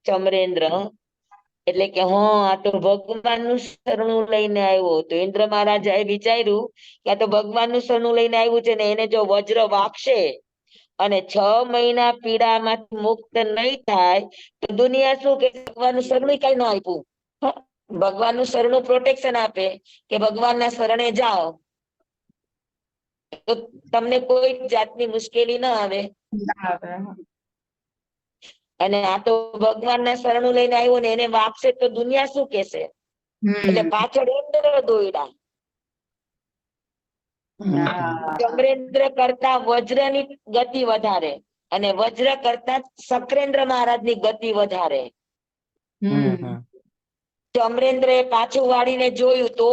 ચમરેન્દ્ર, એટલે કે આ તો ભગવાનનું શરણું લઈને આવ્યો. તો ઇન્દ્ર મહારાજાએ વિચાર્યું કે આ તો ભગવાનનું શરણું લઈને આવ્યું છે ને એને જો વજ્ર વાગશે અને 6 મહિના પીડામાંથી મુક્ત નહીં થાય તો દુનિયા શું કે ભગવાનનું શરણું કઈ ન આપ્યું. ભગવાનનું શરણું પ્રોટેક્શન આપે કે ભગવાનના શરણે જાઓ તો તમને કોઈ જાતની મુશ્કેલી ન આવે. અને આ તો ભગવાનના શરણું લઈને આવ્યો ને એને વાગશે તો દુનિયા શું કેશે? એટલે પાછળ ઇન્દ્ર દોડ્યા. ચમરેન્દ્ર કરતા વજ્રની ગતિ વધારે અને વજ્ર કરતા શકરેન્દ્ર મહારાજની ગતિ વધારે. ચમરેન્દ્ર પાછું વાળીને જોયું તો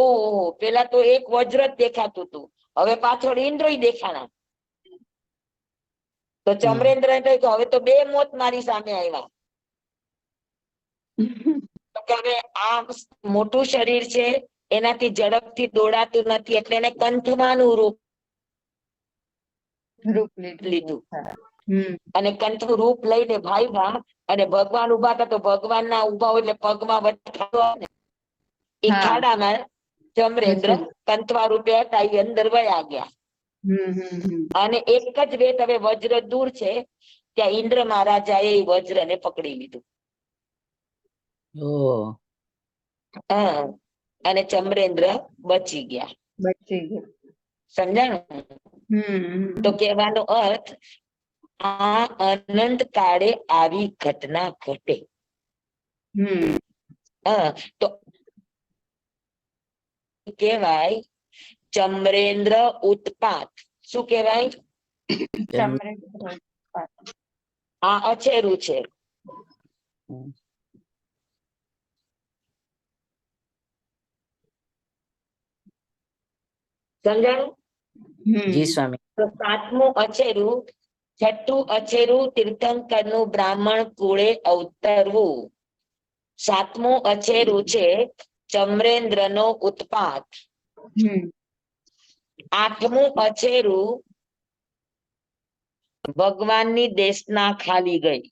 પેલા તો એક વજ્ર જ દેખાતું હતું, હવે પાછળ ઇન્દ્ર દેખાણા. તો ચમરેન્દ્ર કહ્યું હવે તો 2 મોત મારી સામે આવ્યા. તો કે હવે આ મોટું શરીર છે એનાથી ઝડપથી દોડાતું નથી એટલે એને કંઠમાનું રૂપ લીધું. અને કંઠનું રૂપ લઈને ભાગ્યા અને ભગવાન ઉભા હતા તો ભગવાનના ઉભા હોય એટલે પગમાં વચ્ચે એ ખાડામાં ચમરેન્દ્ર કંઠવા રૂપે હતા એ અંદર વયા ગયા. અને એક જ વેત હવે વજ્ર દૂર છે ત્યાં ઇન્દ્ર મહારાજાએ એ વજ્રને પકડી લીધું. અને ચમરેન્દ્ર બચી ગયા. સમજાણું? તો કહેવાનો અર્થ આ અનંત કાળે આવી ઘટના ઘટે. તો કહેવાય ચમરેન્દ્ર ઉત્પાત. શું કહેવાય? આ અછેરું છે. સમજાણું? જી સ્વામી. તો 7મું અછેરું, 6ઠું અછેરું તીર્થંકર નું બ્રાહ્મણ કુળે અવતરવું. 7મું અછેરું છે ચમરેન્દ્ર નો ઉત્પાત. 8મું અછેરું ભગવાનની દેશના ખાલી ગઈ.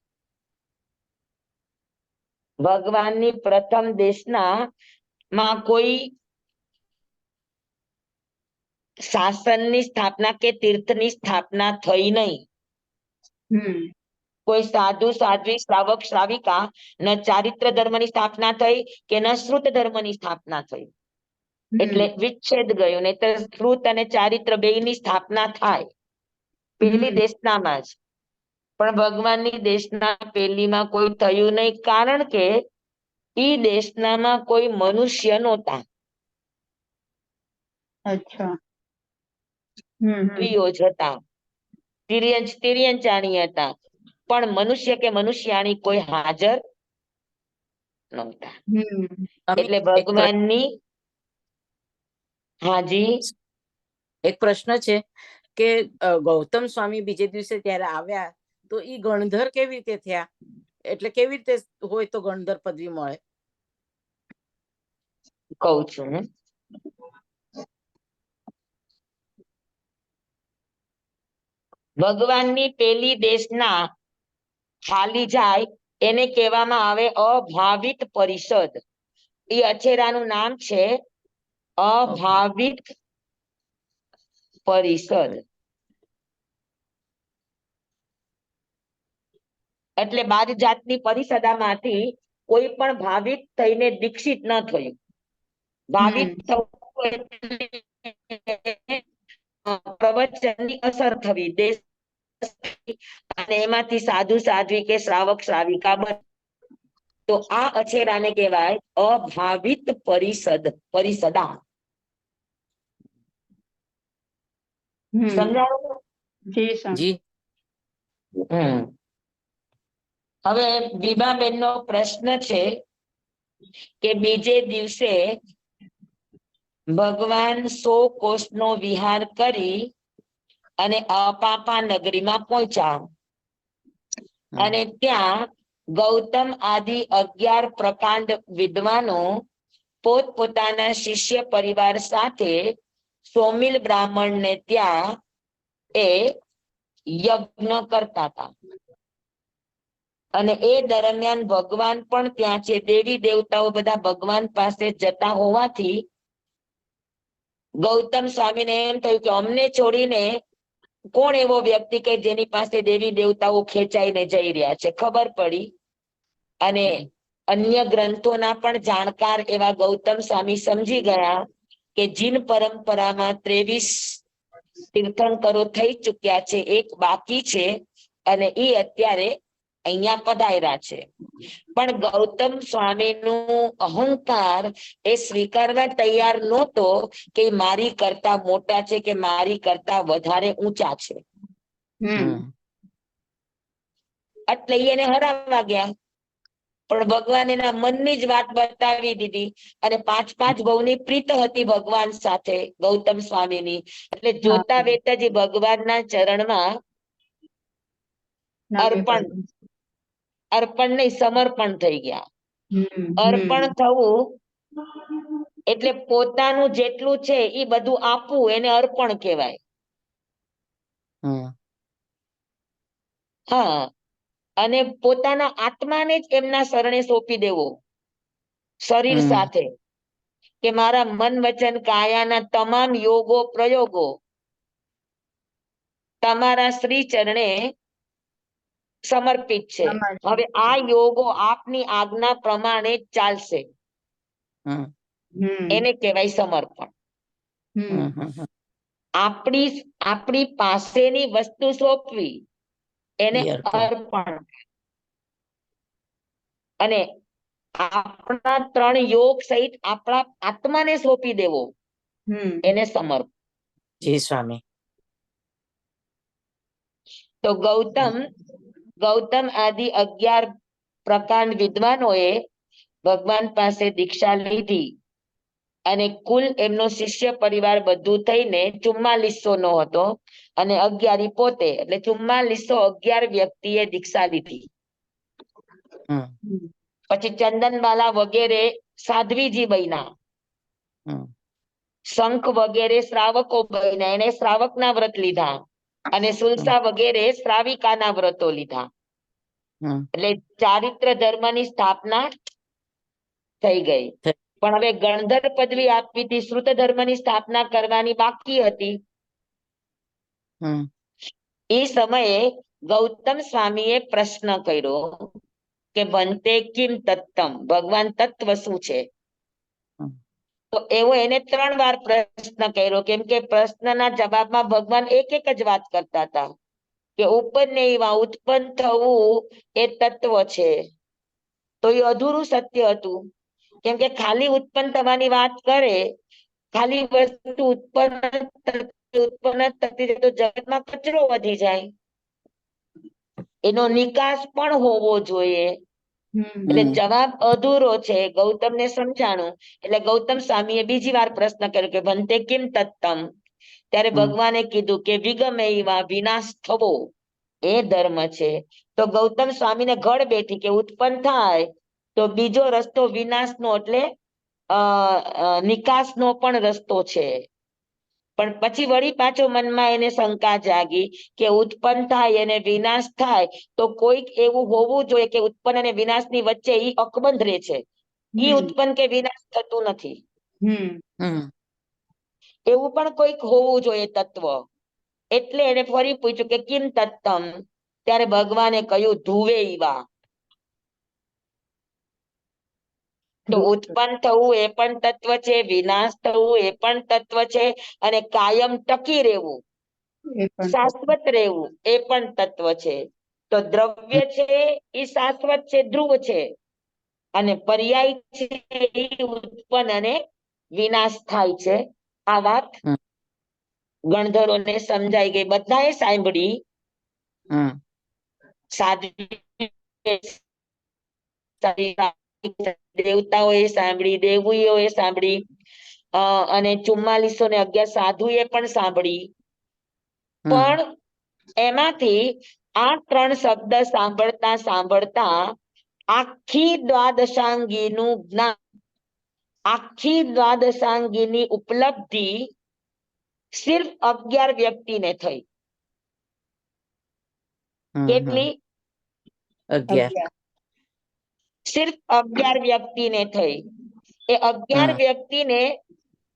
ભગવાનની પ્રથમ દેશના માં કોઈ શાસનની સ્થાપના કે તીર્થની સ્થાપના થઈ નહીં. કોઈ સાધુ સાધ્વી શ્રાવક શ્રાવિકા ન ચારિત્ર ધર્મની સ્થાપના થઈ કે ન શ્રુત ધર્મની સ્થાપના થઈ. એટલે વિચ્છેદ ગયો. નહીં તો શ્રુત અને ચારિત્ર બેયની સ્થાપના થાય પેલી દેશનામાં જ. પણ ભગવાનની દેશના પેલીમાં કોઈ થયું નહીં કારણ કે ઈ દેશનામાં કોઈ મનુષ્ય નહોતા. સ્ત્રીઓ જ હતા, તિર્યંચાણી હતા, પણ મનુષ્ય કે મનુષ્યાણી કોઈ હાજર નહોતા. એટલે ભગવાનની હાજી એક પ્રશ્ન છે કે ગૌતમ સ્વામી બીજે દિવસે ત્યારે આવ્યા તો ઈ ગણધર કેવી રીતે થયા? એટલે કેવી રીતે હોય તો ગણધર પદવી મળે? કઉ છું. ભગવાનની પેલી દેશના ખાલી જાય એને કહેવામાં આવે અભાવિત પરિષદ. એ અછેરાનું નામ છે અભાવિત પરિષદ. એટલે 12 જાતની પરિષદામાંથી કોઈ પણ ભાવિત થઈને દીક્ષિત ન થયું. ભાવિત પ્રવચનની અસર થવી દેશ અને એમાંથી સાધુ સાધ્વી કે શ્રાવક શ્રાવિકા બને. તો આ અછેરાને કહેવાય અભાવિત પરિષદા. સમજાયું? જી. હવે બીબાબેન નો પ્રશ્ન છે કે બીજે દિવસે ભગવાન 100 કોષનો વિહાર કરી અને અપાપા નગરીમાં પહોંચ્યા અને ત્યાં ગૌતમ આદિ 11 પ્રકાંડ વિદ્વાનો પોતપોતાના શિષ્ય પરિવાર સાથે સોમિલ બ્રાહ્મણને ત્યાં એ યજ્ઞ કરતા હતા. અને એ દરમિયાન ભગવાન પણ ત્યાં છે. દેવી દેવતાઓ બધા ભગવાન પાસે જતા હોવાથી ગૌતમ સ્વામીને એમ થયું કે અમને છોડીને કોણ એવો વ્યક્તિ કે જેની પાસે દેવી દેવતાઓ ખેંચાઈને જઈ રહ્યા છે. ખબર પડી અને અન્ય ગ્રંથોના પણ જાણકાર એવા ગૌતમ સ્વામી સમજી ગયા કે જીન પરંપરામાં 23 તીર્થંકરો થઈ ચુક્યા છે, એક બાકી છે અને એ અત્યારે અહીંયા પધાર્યા છે. પણ ગૌતમ સ્વામીનું અહંકાર એ સ્વીકારવા તૈયાર નહોતો કે મારી કરતા મોટા છે કે મારી કરતા વધારે ઊંચા છે. એટલે એને હરાવવા ગયા. પણ ભગવાન એના મનની જ વાત બતાવી દીધી અને 5 ભવની પ્રીત હતી ભગવાન સાથે ગૌતમ સ્વામીની. એટલે જોતા વેતા જ ભગવાનના ચરણમાં અર્પણ નહીં સમર્પણ થઈ ગયા. અર્પણ થવું એટલે પોતાનું જેટલું છે એ બધું આપવું એને અર્પણ કહેવાય. હા, અને પોતાના આત્માને જ એમના શરણે સોંપી દેવો શરીર સાથે, કે મારા મન વચન કાયાના તમામ યોગો પ્રયોગો તમારા શ્રી ચરણે સમર્પિત છે. હવે આ યોગો આપની આજ્ઞા પ્રમાણે જ ચાલશે. એને કહેવાય સમર્પણ. આપણી પાસેની વસ્તુ સોંપવી એને અર્પણ. અને આપણા 3 યોગ સહિત આપણા આત્માને સોંપી દેવો એને સમર્પણ. જી સ્વામી. તો ગૌતમ આદિ 11 પ્રકાંડ વિદ્વાનોએ ભગવાન પાસે દીક્ષા લીધી અને કુલ એમનો શિષ્ય પરિવાર બધું થઈને 4400 નો હતો અને 11 પોતે, એટલે 4411 વ્યક્તિએ દીક્ષા લીધી. પછી ચંદનબાલા વગેરે સાધ્વીજી બન્યા, શંખ વગેરે શ્રાવકો બન્યા, એને શ્રાવકના વ્રત લીધા અને સુલસા વગેરે શ્રાવિકાના વ્રતો લીધા. એટલે ચારિત્ર ધર્મની સ્થાપના થઈ ગઈ. પણ હવે ગણધર પદવી આપવી હતી, શ્રુત ધર્મની સ્થાપના કરવાની બાકી હતી. એ સમયે ગૌતમ સ્વામીએ પ્રશ્ન કર્યો કે બનતે કિમ તત્તમ, ભગવાન તત્વ શું છે? તો એવો એને 3 વાર પ્રશ્ન કર્યો, કેમ કે પ્રશ્નના જવાબમાં ભગવાન એક જ વાત કરતા હતા કે ઉપનયવા ઉત્પન્ન થવું એ તત્વ છે. તો એ અધૂરું સત્ય હતું, કેમ કે ખાલી ઉત્પન્ન થવાની વાત કરે, ખાલી વસ્તુ ઉત્પન્ન થતી તો જગતમાં કચરો વધી જાય, એનો નિકાસ પણ હોવો જોઈએ. એટલે જવાબ અધૂરો છે. ગૌતમને સમજાણું એટલે ગૌતમ સ્વામીએ બીજી વાર પ્રશ્ન કર્યો કે ભંતે કિમ તત્તમ. ત્યારે ભગવાને કીધું કે વિગમૈવા વિનાશ થવો એ ધર્મ છે. તો ગૌતમ સ્વામીને ઘડ બેઠી કે ઉત્પન્ન થાય તો બીજો રસ્તો વિનાશનો એટલે નિકાસનો પણ રસ્તો છે. પણ પછી વળી પાછો મનમાં એને શંકા જાગી કે ઉત્પન્ન થાય અને વિનાશ થાય તો કોઈક એવું હોવું જોઈએ કે ઉત્પન્ન અને વિનાશની વચ્ચે ઈ અકબંધ રહે છે. ઈ ઉત્પન્ન કે વિનાશ થતું નથી, એવું પણ કોઈક હોવું જોઈએ તત્વ. એટલે એને ફરી પૂછ્યું કે કિમ તત્તમ. ત્યારે ભગવાને કહ્યું ધ્રુવે ઈવા. તો ઉત્પન્ન થવું એ પણ તત્વ છે, વિનાશ થવું એ પણ તત્વ છે, અને કાયમ ટકી રહેવું શાશ્વત રહેવું એ પણ તત્વ છે. તો દ્રવ્ય છે એ શાશ્વત છે, ધ્રુવ છે, અને પર્યાય છે એ ઉત્પન્ન અને વિનાશ થાય છે. આ વાત ગણધરોને સમજાઈ ગઈ, બધાએ સાંભળી. દેવતાઓએ સાંભળી, દેવીઓએ સાંભળી, અને 4411 સાધુએ પણ સાંભળી. પણ એમાંથી આ 3 શબ્દ સાંભળતા સાંભળતા આખી દ્વાદશાંગીનું જ્ઞાન, આખી દ્વાદશાંગીની ઉપલબ્ધિ સિર્ફ 11 વ્યક્તિને થઈ. કેટલી? 11. સિર્ફ 11 વ્યક્તિને થઈ. એ 11 હમ. વ્યક્તિને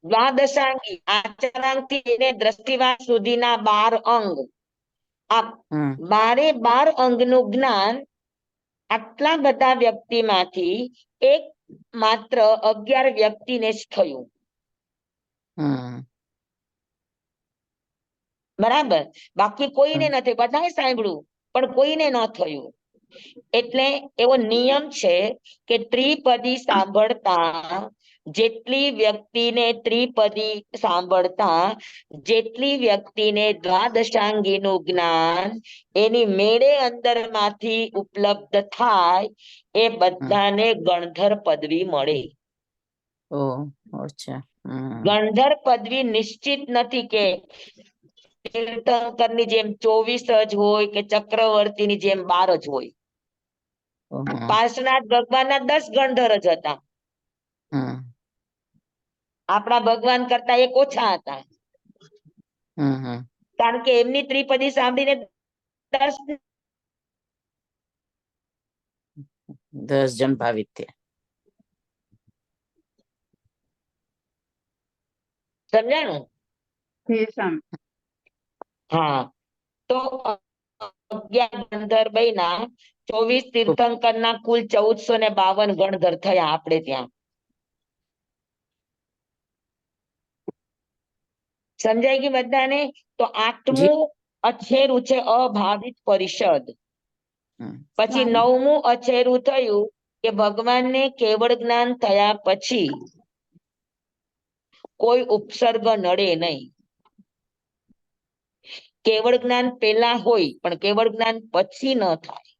દ્વાદશાંગી આચરાંગથી લઈને દ્રષ્ટિવાન સુધીના 12 અંગ, આ હમ. 12 અંગનું જ્ઞાન આટલા બધા વ્યક્તિમાંથી એક માત્ર 11 વ્યક્તિને જ થયું. હમ. બરાબર, બાકી કોઈને નથી, બધાએ સાંભળ્યું પણ કોઈને ન થયું. એટલે એવો નિયમ છે કે ત્રિપદી સાંભળતા જેટલી વ્યક્તિને ત્રિપદી સાંભળતા જેટલી વ્યક્તિને દ્વાદશાંગીનું જ્ઞાન એની મેળે અંદરમાંથી ઉપલબ્ધ થાય એ બધાને ગણધર પદવી મળે. ઓહ, અચ્છા. હમ. ગણધર પદવી નિશ્ચિત નથી કે તીર્થંકરની જેમ 24 જ હોય કે ચક્રવર્તીની જેમ 12 જ હોય. ઓહ, પાર્શ્વનાથ ભગવાનના 10 ગણધર જ હતા. હમ. આપણા ભગવાન કરતા એક ઓછા હતા, હમ. હમ. કારણ કે એમની ત્રિપદી સાંભળીને 10 10 જણ ભાવિત થયા. સમજાણું? જી સ્વામી. હા, તો 11 ગણધર બન્યા, 24 તીર્થંકરના કુલ 1452 ગણધર થયા આપણે ત્યાં. સમજાઈ ગયું બધાને? તો જી. 8મું અછેરું છે અભાવિત પરિષદ. હમ. પછી 9મું અછેરું થયું કે ભગવાનને કેવળ જ્ઞાન થયા પછી કોઈ ઉપસર્ગ નડે નહીં. કેવળ જ્ઞાન પેલા હોય પણ કેવળ જ્ઞાન પછી ન થાય.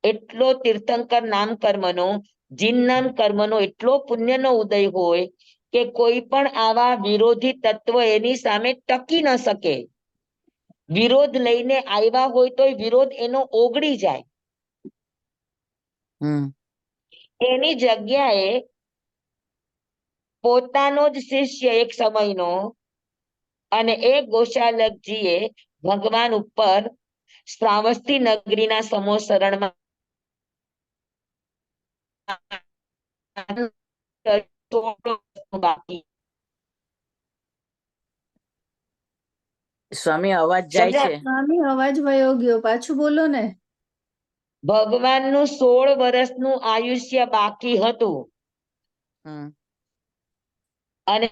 એટલો તીર્થંકર નામ કર્મનો, જીન નામ કર્મનો એટલો પુણ્યનો ઉદય હોય કે કોઈ પણ આવા વિરોધી તત્વ એની સામે ટકી ન શકે. વિરોધ લઈને આવ્યા હોય તો વિરોધ એનો ઓગળી જાય. હમ. એની જગ્યાએ પોતાનો જ શિષ્ય એક સમયનો અને એ ગોશાલકજીએ ભગવાન ઉપર શ્રાવસ્તી નગરીના સમોસરણમાં બાકી. સ્વામી, અવાજ જાય સમજ્યા? છે. સ્વામી અવાજ વયો ગયો, પાછું બોલો ને. ભગવાનનું 16 વર્ષનું આયુષ્ય બાકી હતું હમ. અને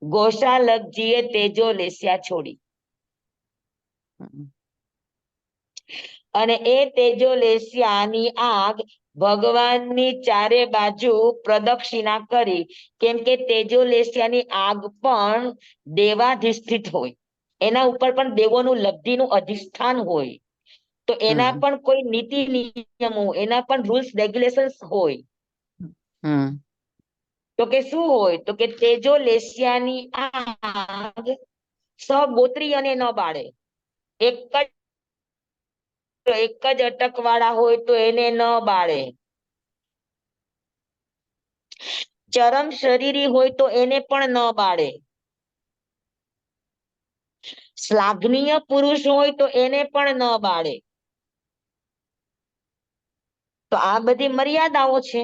ગોશાલકજીએ તેજો લેસ્યા છોડી હમ. અને એ તેજો લેસ્યાની આગ ભગવાનની ચારે બાજુ પ્રદક્ષિણા કરી. કેમ કે તેજો લેસ્યાની આગ પણ દેવાધિષ્ઠિત હોય, એના ઉપર પણ દેવોનું લબ્ધિનું અધિષ્ઠાન હોય, તો એના હમ. પણ કોઈ નીતિ નિયમો, એના પણ રૂલ્સ રેગ્યુલેશન્સ હોય. હમ. તો કે શું હોય? તો કે તેજો લેસ્યાની આગ સબોત્રીયને ન બાળે. એક જ અટકવાળા હોય તો એને ન બાળે. ચરમ શરીરી હોય તો એને પણ ન બાળે. શ્લાઘનીય પુરુષ હોય તો એને પણ ન બાળે. તો આ બધી મર્યાદાઓ છે.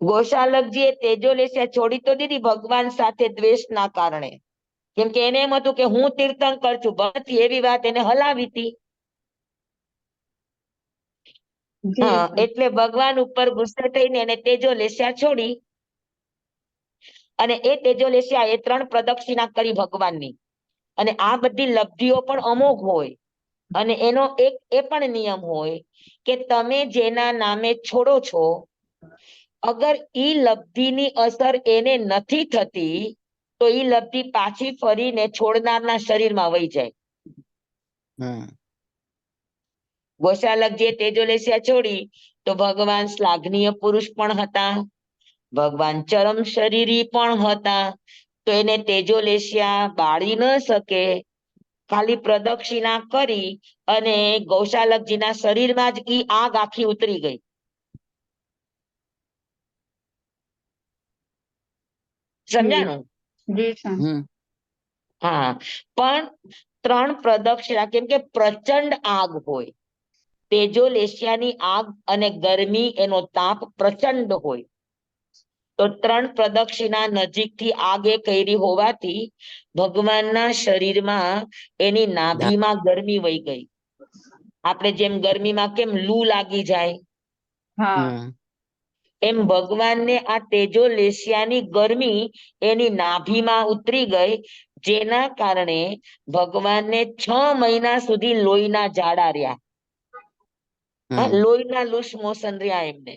ગોશાલકજીએ તેજો લેસ્યા છોડી તો દીધી ભગવાન સાથે દ્વેષના કારણે. કેમ કે એને એમ હતું કે હું તીર્થંકર છું, બસ એવી વાત એને હલાવી હતી. જી હા, સ્વામી. એટલે ભગવાન ઉપર ગુસ્સે થઈને એને તેજો લેસ્યા છોડી અને એ તેજો લેસ્યા એ 3 પ્રદક્ષિણા કરી ભગવાનની. અને આ બધી લબ્ધિઓ પણ અમોઘ હોય અને એનો એક એ પણ નિયમ હોય કે તમે જેના નામે છોડો છો, અગર ઈ લબ્ધિની અસર એને નથી થતી તો ઈ લબ્ધિ પાછી ફરીને છોડનારના શરીરમાં વહી જાય. હમ. ગોશાલકજીએ તેજો લેસ્યા છોડી તો ભગવાન શ્લાઘનીય પુરુષ પણ હતા, ભગવાન ચરમ શરીરી પણ હતા, તો એને તેજો લેસ્યા બાળી ન શકે. ખાલી પ્રદક્ષિણા કરી અને ગૌશાલકજીના શરીરમાં જ ઈ આગ આખી ઉતરી ગઈ. સમજાણું? જી સ્વામી. હમ. હા, પણ 3 પ્રદક્ષિણા, કેમ કે પ્રચંડ આગ હોય, તેજોલેશિયાની આગ અને ગરમી, એનો તાપ પ્રચંડ હોય. તો 3 પ્રદક્ષિણા નજીકથી આગે કરી હોવાથી ભગવાનના શરીરમાં એની નાભીમાં ગરમી વહી ગઈ. આપણે જેમ ગરમીમાં કેમ લૂ લાગી જાય, હા એમ ભગવાનને આ તેજોલેશિયાની ગરમી એની નાભીમાં ઉતરી ગઈ, જેના કારણે ભગવાનને 6 મહિના સુધી લોહીના ઝાડા રહ્યા. લોહીના લૂસ મોશન રહ્યા એમને.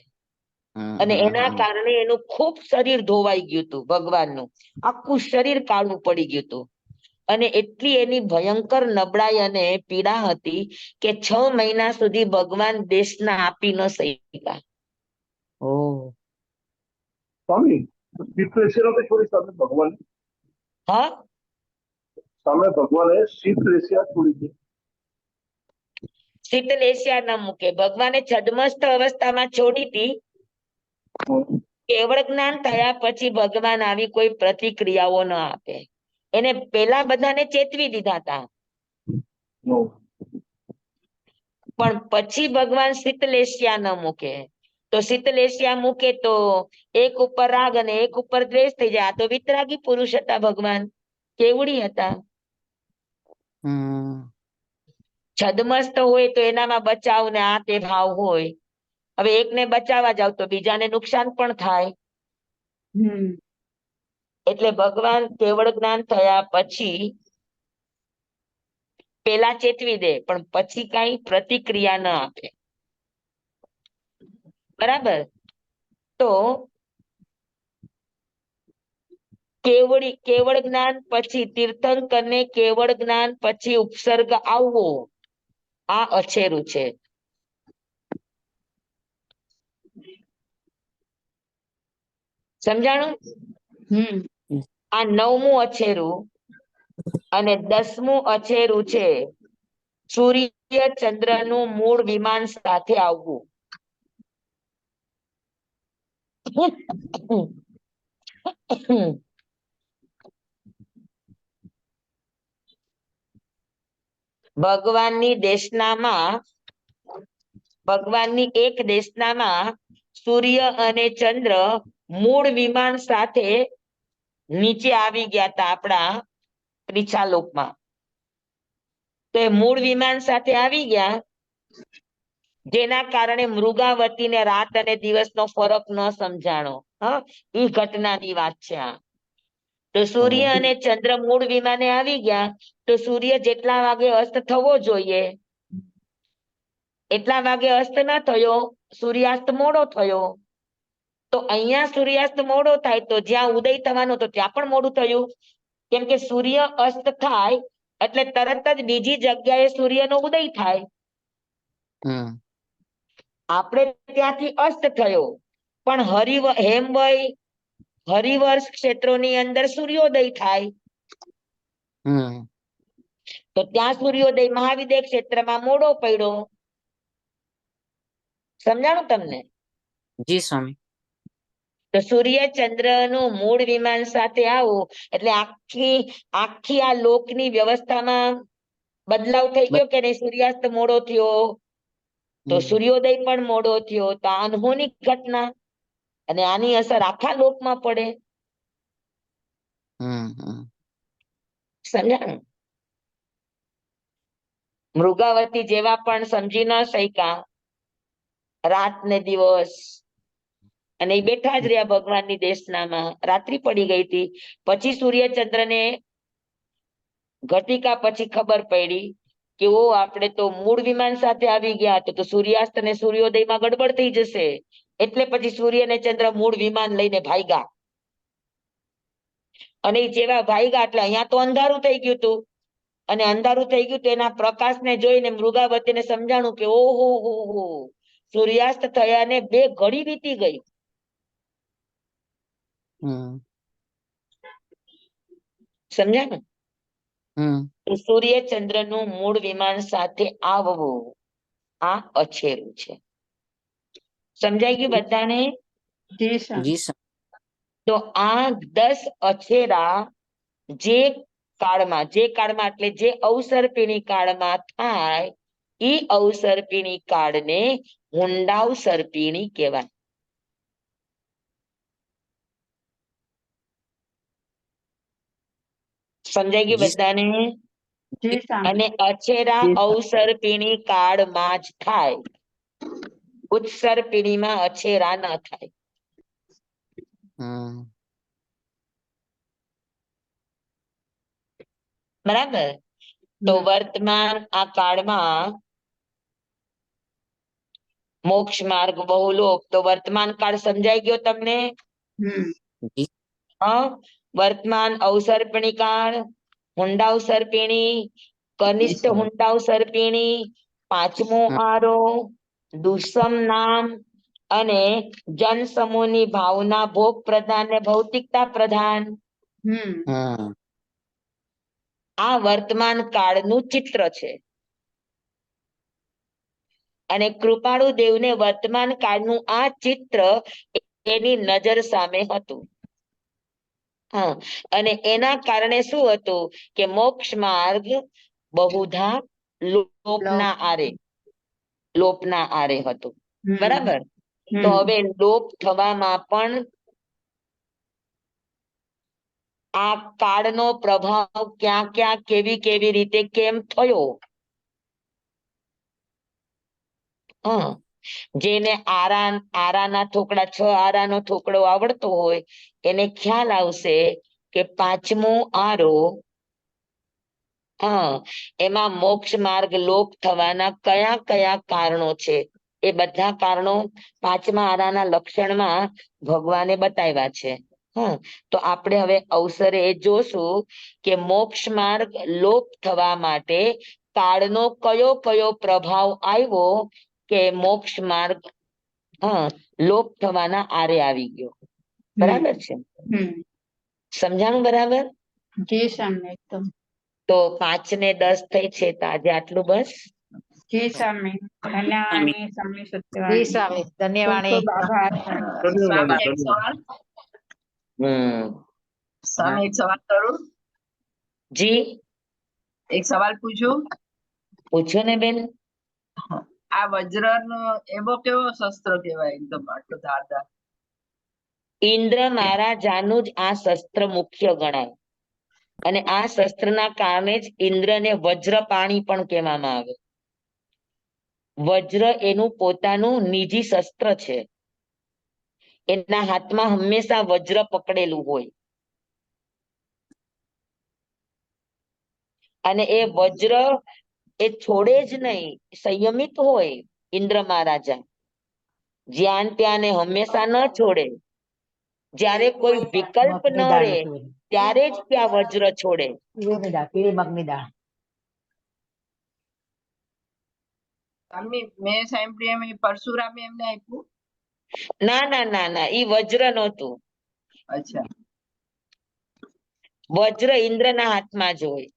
અને એના કારણે એનું ખૂબ શરીર ધોવાઈ ગયું હતું. ભગવાનનું આખું શરીર કાળું પડી ગયું હતું. અને એટલી એની ભયંકર નબળાઈ અને પીડા હતી કે 6 મહિના સુધી ભગવાન દેશના આપી ન શક્યા. સ્વામી, શીતલેશિયા તો છોડી સામે ભગવાન હા, સામે ભગવાને શીતલેશિયા છોડી છે. શીતલેશિયા ન મૂકે. ભગવાને છદ્મસ્ત અવસ્થામાં છોડી હતી. કેવળ જ્ઞાન થયા પછી ભગવાન આવી કોઈ પ્રતિક્રિયાઓ ન આપે. એને પેલા બધાને ચેતવી દીધા હતા, પણ પછી ભગવાન શીતલેશિયા ન મૂકે. તો શીતલેશિયા મૂકે તો એક ઉપર રાગ અને એક ઉપર દ્વેષ થઈ જાય. આ તો વિતરાગી પુરુષ હતા ભગવાન, કેવડી હતા. છદ્મસ્ત હોય તો એનામાં બચાવ ને આ તે ભાવ હોય. હવે એકને બચાવવા જાવ તો બીજાને નુકસાન પણ થાય. એટલે ભગવાન કેવળ જ્ઞાન થયા પછી પેલા ચેતવી દે, પણ પછી કઈ પ્રતિક્રિયા ન આપે. બરાબર. તો કેવળ જ્ઞાન પછી તીર્થંકર ને કેવળ જ્ઞાન પછી ઉપસર્ગ આવવો, આ અછેરું છે. સમજાણું? આ 9મું અછેરું અને 10મું અછેરું છે. સૂર્ય ચંદ્ર નું મૂળ વિમાન સાથે આવવું. ભગવાનની એક દેશનામાં સૂર્ય અને ચંદ્ર મૂળ વિમાન સાથે નીચે આવી ગયા હતા આપણા ત્રિછાલોકમાં. તો એ મૂળ વિમાન સાથે આવી ગયા, જેના કારણે મૃગાવતીને રાત અને દિવસનો ફરક ન સમજાણો. એ ઘટનાની વાત છે આ. તો સૂર્ય અને ચંદ્ર મૂળ વિમાને આવી ગયા, તો સૂર્ય જેટલા વાગે અસ્ત થવો જોઈએ એટલા વાગે અસ્ત ના થયો, સૂર્યાસ્ત મોડો થયો. તો અહીંયા સૂર્યાસ્ત મોડો થાય તો જ્યાં ઉદય થવાનો તો ત્યાં પણ મોડું થયું. કેમ કે સૂર્ય અસ્ત થાય એટલે તરત જ બીજી જગ્યાએ સૂર્યનો ઉદય થાય. આપણે ત્યાંથી અસ્ત થયો, પણ હરિવર્ષ ક્ષેત્રોની અંદર સૂર્યોદય થાય. તો ત્યાં સૂર્યોદય મહાવિદ્ય ક્ષેત્રમાં મોડો પડ્યો. સમજાણું તમને? જી સ્વામી. તો સૂર્ય ચંદ્ર નું મૂળ વિમાન સાથે આવું એટલે આખી આ લોકની વ્યવસ્થામાં બદલાવ થઈ ગયો કે નહીં? સૂર્યાસ્ત મોડો થયો તો સૂર્યોદય પણ મોડો થયો. તો આ અનહોની ઘટના અને આની અસર આખા લોકમાં પડે. સમજાણું? મૃગાવતી જેવા પણ સમજી ન શક્યા, રાત ને દિવસ, અને એ બેઠા જ રહ્યા ભગવાનની દેશનામાં. રાત્રિ પડી ગઈ હતી. પછી સૂર્યચંદ્ર ને ઘટિકા પછી ખબર પડી કે ઓ આપણે તો મૂળ વિમાન સાથે આવી ગયા, તો સૂર્યાસ્ત અને સૂર્યોદયમાં ગડબડ થઈ જશે. એટલે પછી સૂર્ય અને ચંદ્ર મૂળ વિમાન લઈને ભાગ્યા. અને જેવા ભાગ્યા એટલે અહીંયા તો અંધારું થઈ ગયું હતું. અને અંધારું થઈ ગયું તો એના પ્રકાશને જોઈને મૃગાવતીને સમજાણું કે ઓહો હો, સૂર્યાસ્ત થયાને 2 ઘડી વીતી ગઈ. સમજાણું? સૂર્ય ચંદ્ર નું મૂળ વિમાન સાથે આવવું, આ અછેરું છે. સમજાઈ ગયું બધાને? તો આ 10 અછેરા જે કાળમાં, જે કાળમાં એટલે જે અવસર્પિણી કાળમાં થાય ઈ અવસર્પિણી કાળને હુંડાવસર્પિણી કહેવાય. સમજાઈ ગયું જી. બધાને? જી સ્વામી. અને અછેરા જી. અવસર્પિણી કાળમાં જ થાય, ઉત્સર્પિણીમાં અછેરા ન થાય. હમ. બરાબર? તો હમ. વર્તમાન આ કાળમાં મોક્ષ માર્ગ બહુલોક, તો વર્તમાન કાળ સમજાઈ ગયો તમને? હમ. જી. વર્તમાન અવસર્પિણી કાળ, હુંડાવસર્પિણી, કનિષ્ઠ હુંડાવસર્પિણી, પાંચમો હમ. આરો, દુષ્મ નામ અને જન સમૂહની ભાવના ભોગ પ્રધાન ને ભૌતિકતા પ્રધાન. હમ. હમ. આ વર્તમાન કાળનું ચિત્ર છે. અને કૃપાળુ દેવને વર્તમાન કાળનું આ ચિત્ર એની નજર સામે હતું. હા, અને એના કારણે શું હતું કે મોક્ષ માર્ગ બહુધા લોપના આરે, લોપના આરે હતું. હમ. બરાબર? હમ. તો હવે લોપ થવામાં પણ આ કાળનો પ્રભાવ ક્યાં ક્યાં કેવી કેવી રીતે કેમ થયો? હા, જેને આરાના થોકડા, 6 આરાનો થોકડો આવડતો હોય એને ખ્યાલ આવશે કે પાંચમો આરો, હા, એમાં મોક્ષ માર્ગ લોપ થવાના કયા કયા કારણો છે એ બધા કારણો પાંચમા આરાના લક્ષણમાં ભગવાને બતાવ્યા છે. હા, તો આપણે હવે અવસરે એ જોશું કે મોક્ષ માર્ગ લોપ થવા માટે કાળનો કયો કયો પ્રભાવ આવ્યો કે મોક્ષ માર્ગ લોપ થવાના આરે આવી ગયો. બરાબર છે? હમ. સમજાણું બરાબર? જી સ્વામી, એકદમ. તો 5 ને 10 થઈ છે, તો આજે આટલું બસ. જી સ્વામી. ધન્યવાણી સ્વામી જી સત્યવાણી. સ્વામી, ખૂબ ધન્યવાણી. ખૂબ આભાર. ધન્યવાદ, સ્વામી એક ધન્યવાદ. સવાલ, હમ સ્વામી એક સવાલ કરું, જી, એક સવાલ પૂછું. પૂછો ને બેન. આ વજ્ર નો એવો કેવો શસ્ત્ર કહેવાય એકદમ આટલો ધારદાર? ઇન્દ્ર મહારાજાનું જ આ શસ્ત્ર મુખ્ય ગણાય. અને આ શસ્ત્રના કારણે જ ઇન્દ્રને વજ્રપાણી પણ કહેવામાં આવે. વજ્ર એનું પોતાનું નિજી શસ્ત્ર છે. એના હાથમાં હંમેશા વજ્ર પકડેલું હોય. અને એ વજ્ર એ છોડે જ નહીં, સંયમિત હોય ઇન્દ્ર મહારાજા. જ્યાં ત્યાં ને હંમેશા ન છોડે. જ્યારે કોઈ વિકલ્પ ન મગની દાળ રહે નથી બની. ત્યારે જ ત્યાં વજ્ર છોડે. તુવેરની દાળ, પીળી મગની દાળ. સ્વામી મેં સાંભળ્યું એમ એ પરશુરામે એમને આપ્યું. ના ના ના ના, ઈ વજ્ર નહોતું. અચ્છા. વજ્ર ઇન્દ્રના હાથમાં જ હોય.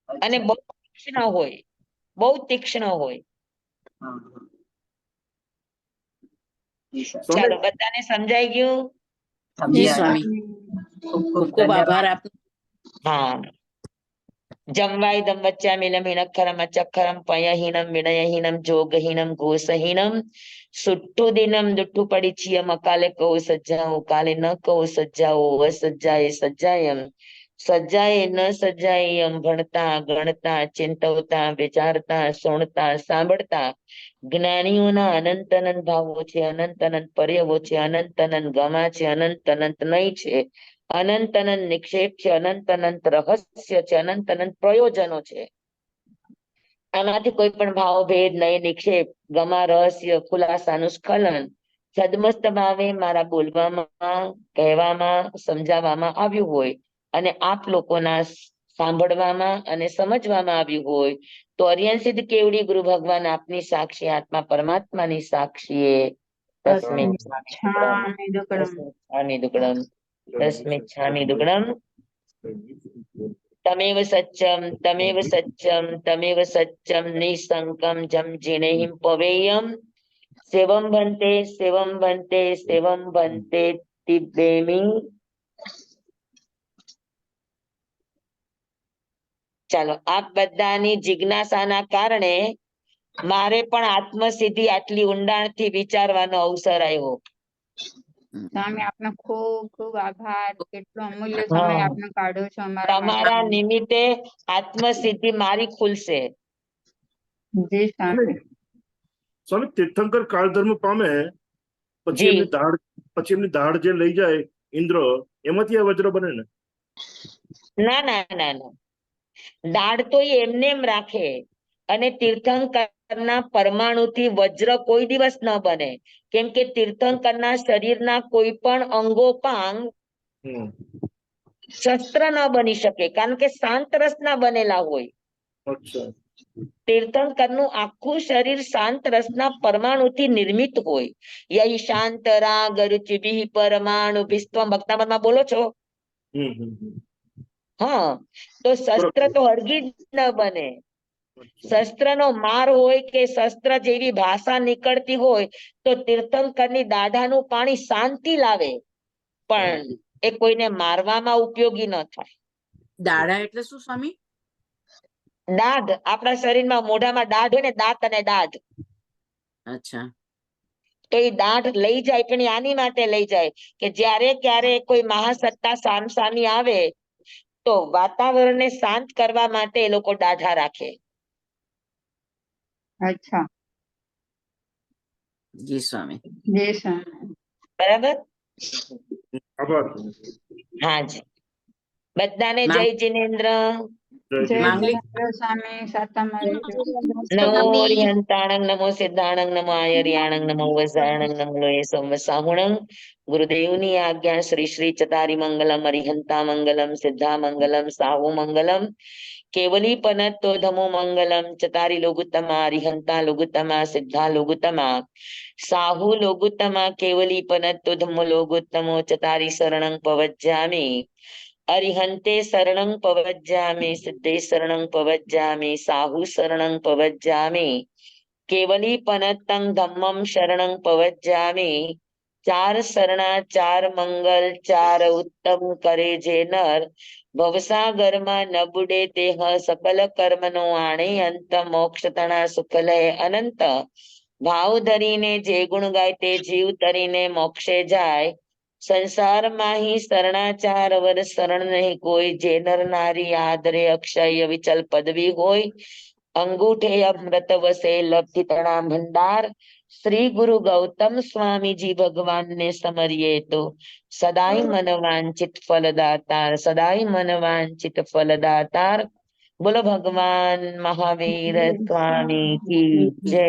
અને અચ્છા. બહુ તીક્ષ્ણ હોય, બહુ તીક્ષ્ણ હોય. હા, હા. જી સર. ચાલો, બધાને સમજાઈ ગયું? જી જી સમજ્યા. સ્વામી, સ્વામી. ખૂબ ખૂબ ખૂબ ખૂબ આભાર ધન્યવાદ. આપનો. હા. જમવાય વચ્ચામિલમ હિનખરમ અચખરમ પયહીનમ વિનયહીનમ જોગહીનમ ઘોષહીનમ સુટ્ટુ દિનમ દુટ્ટુ પડીચિયમ અકાલે કહો સજ્જાઓ કાલે ન કહો સજ્જાઓ અસજ્જાએ સજ્જાયમ સજ્જાએ ન સજ્જાયમ ભણતા ગણતા ચિંતવતા વિચારતા સુણતા સાંભળતા જ્ઞાનીઓના અનંત અનંત ભાવો છે, અનંત અનંત પર્યવો છે, અનંત અનંત ગમા છે, અનંત અનંત નહીં છે, અનંત અનંત નિક્ષેપ છે, અનંત અનંત રહસ્ય છે, અનંત અનંત પ્રયોજનો છે. આમાંથી કોઈ પણ ભાવ ભેદ નહીં, નિક્ષેપ, ગમા, રહસ્ય, ખુલાસાનું સ્ખલન સદમસ્ત ભાવે મારા બોલવામાં, કહેવામાં, સમજાવવામાં આવ્યું હોય અને આપ લોકોના સાંભળવામાં અને સમજવામાં આવ્યું હોય તો અરિયન સિદ્ધ કેવડી ગુરુ ભગવાન આપની સાક્ષી, આત્મા પરમાત્માની સાક્ષીએ તસ્મે છામી દુકડમ. છામી દુકડમ તસ્મે છામી દુકડમ તમેવ સચ્ચમ તમેવ સચ્ચમ તમેવ સચ્ચમ નિસંકમ જમ જીણેહિમ પવેયમ સેવમ ભંતે સેવમ ભંતે સેવમ ભંતે તિબ્બેમી ચાલો આપ બધાની જિજ્ઞાસાના કારણે મારે પણ આત્મસિદ્ધિ આટલી ઊંડાણથી વિચારવાનો અવસર આવ્યો. સ્વામી આપનો ખૂબ ખૂબ આભાર. કેટલો અમૂલ્ય હા. સમય આપનો કાઢ્યો છો અમારા તમારા માટે. નિમિત્તે આત્મસિદ્ધિ મારી ખુલશે. જી સ્વામી. સ્વામી તીર્થંકર કાળધર્મ પામે પછી જી. એમની દાઢ જે લઈ જાય ઇન્દ્ર, એમાંથી આ વજ્ર બને ને? ના ના ના ના, દાઢ તો એ એમને એમ રાખે અને તીર્થંકરના પરમાણુથી વજ્ર કોઈ દિવસ ન બને, કેમ કે તીર્થંકરના શરીરના કોઈ પણ અંગોપાંગ હમ. શસ્ત્ર ન બની શકે, કારણ કે શાંત રસના બનેલા હોય. અચ્છા. તીર્થંકરનું આખું શરીર શાંત રસના પરમાણુથી નિર્મિત હોય. યહી શાંત રાગ રુચિભિ પરમાણુ વિશ્વમ ભક્તામતમાં બોલો છો. હમ હમ હમ. હા, તો શસ્ત્ર તો હરગી જ ન બને. અચ્છા. શસ્ત્રનો માર હોય કે શસ્ત્ર જેવી ભાષા નીકળતી હોય તો તીર્થંકરની દાઢાનું પાણી શાંતિ લાવે, પણ એ કોઈને મારવામાં ઉપયોગી ન થાય. દાડા એટલે શું સ્વામી? દાઢ, આપણા શરીરમાં મોઢામાં દાઢ હોય ને, દાંત અને દાઢ, અચ્છા. તો એ દાઢ લઈ જાય, પણ એ આની માટે લઈ જાય કે જ્યારે ક્યારે કોઈ મહાસત્તા સામસામી આવે તો વાતાવરણને શાંત કરવા માટે એ લોકો દાઢા રાખે. અચ્છા. જી સ્વામી. જી સ્વામી. બરાબર. આભાર. હાજી, બધાને જય માંગ- જિનેન્દ્ર. જય માંગલિક જિનેન્દ્ર સ્વામી. સાતમ નમો રિહંતાણંગ નમો સિદ્ધાણંગ નમો આયર્યાણંગ નમો વસાણંગ નમો લોય સંવસાહુણંગ. ગુરુદેવની આજ્ઞા શ્રી શ્રી ચતારી મંગલમ અરિહંતા મંગલમ સિદ્ધા મંગલમ સાહુ મંગલમ કેવલી પનત્તો ધમો મંગલમ ચતારી લોગુત્તમા અરિહંતા લોગુત્તમા સિદ્ધા લોગુત્તમા સાહુ લોગુત્તમા કેવલી પનત્તો ધમો લોગુત્તમો ચતારી શરણં પવજ્જામિ અરિહંતે શરણં પવજ્જામિ સિદ્ધે શરણં પવજ્જામિ સાહુ શરણં પવજ્જામિ કેવલી પનત્તં ધમ્મં શરણં પવજ્જામિ. ચાર શરણા ચાર મંગલ ચાર ઉત્તમ કરે જે નર ભવસાગરમાં ન બુડે તેહ સકલ કર્મનો આણે અંત મોક્ષ તણા સુખ લય અનંત ભાવ ધરીને જે ગુણ ગાય તે જીવ તરીને મોક્ષે જાય. સંસારમાં હી શરણાચાર વર શરણ નહીં કોઈ, જે નર નારી આદરે અક્ષય વિચલ પદવી હોય. અંગૂઠે અમૃત વસે લબ્ધિ તણા ભંડાર. શ્રી ગુરુ ગૌતમ સ્વામીજી ભગવાનને સમરીએ તો સદાય મન વાંચિત ફલદાતાર, સદાય મન વાંચિત ફલદાતાર. બોલો ભગવાન મહાવીર સ્વામી કી જય.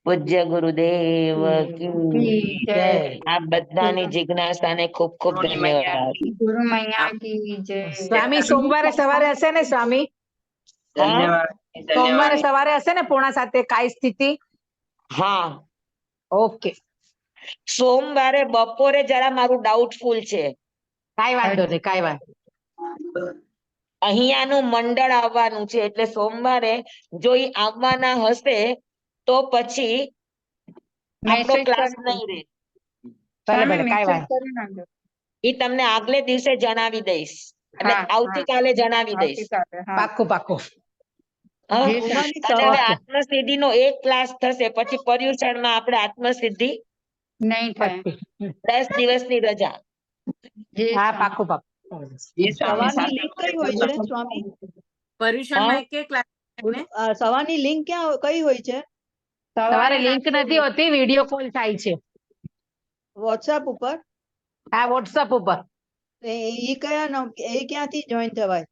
પૂજ્ય ગુરુદેવ કી જય. આ બધાની જિજ્ઞાસાને ખૂબ ખૂબ ધન્યવાદ. ગુરુ મૈયા કી જય. સ્વામી સોમવારે સવારે હશે ને સ્વામી? હા ધન્યવાદ. સોમવારે ધન્યવાદ. સવારે હશે ને 6:45 કાઈ સ્થિતિ? હા, ઓકે, સોમવારે બપોરે જરા મારું ડાઉટફુલ છે. કાઈ વાંધો નહીં, કાઈ વાંધો અહીંયાનું મંડળ આવવાનું છે, એટલે સોમવારે જો ઈ આવવાના હશે તો પછી આપણો મેસેજ ક્લાસ કરી નહીં રહે. ભલે સ્વામી ભલે કાઈ મેસેજ વાંધો કરી નાખજો. ઈ તમને આગલે દિવસે જણાવી દઈશ, એટલે હા, આવતીકાલે જણાવી દઈશ. આવતીકાલે હા. પાક્કું પાક્કું. હા? જી સ્વામી. અને હવે ઓકે. આત્મસિદ્ધિ નો એક ક્લાસ થશે, પછી પર્યુષણમાં આપણે આત્મસિદ્ધિ નહીં થાય. પત્તી. 10 દિવસની રજા. જી હા સ્વામી. પાક્કું પાક્કું. જી સ્વામી. સવારની લિંક કઈ હોય છે સ્વામી? પર્યુષણમાં એક ક્લાસ ને સવારની લિંક ક્યાં કઈ હોય છે? સવારે લિંક નથી હોતી, વિડીયો કોલ થાય છે. વોટ્સએપ ઉપર? હા, વોટ્સઅપ ઉપર. એ એ ક્યાંથી જોઈન થવાય?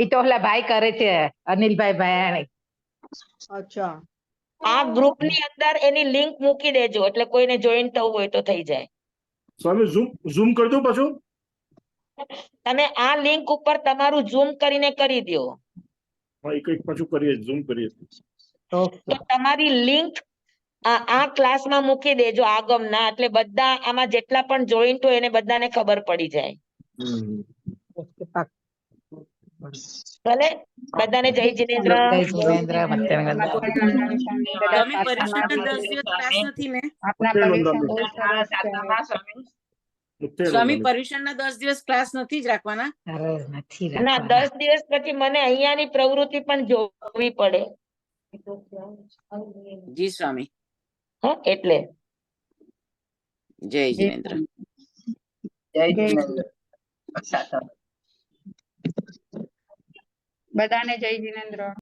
એ તો ઓલા ભાઈ કરે છે, અનિલભાઈ ભાઈ. અચ્છા. આ ગ્રુપની અંદર એની લિંક મૂકી દેજો, એટલે કોઈને જોઈન થવું હોય તો થઈ જાય. સ્વામી ઝૂમ કરી દઉં પાછું? તમે આ લિંક ઉપર તમારું ઝૂમ કરીને કરી દો, હા, એ કંઈક પાછું કરીએ, ઝૂમ કરીએ. તો તમારી લિંક આ ક્લાસમાં મૂકી દેજો આગમના, એટલે બધા આમાં જેટલા પણ જોઈન્ટ હોય એને બધાને ખબર પડી જાય. હમ. ભલે, બધાને જય જિનેન્દ્ર. જય જીનેન્દ્ર, મત્સ્યાનંદ. સ્વામી પર્યુષણના 10 દિવસ ક્લાસ નથી ને? આપના જય પર્યુષણ નંદાબેન. બહુ સરસ છે. સાતમા સ્વામી. ઉત્તેજના સ્વામી નહીં. પર્યુષણના 10 દિવસ ક્લાસ નથી જ રાખવાના? અરે નથી ના રાખવાના 10 દિવસ પછી મને અહીંયાની પ્રવૃત્તિ પણ જોવી પડે. જી સ્વામી. એટલે જય જિનેન્દ્ર. જય જિનેન્દ્ર. બધાને જય જિનેન્દ્ર.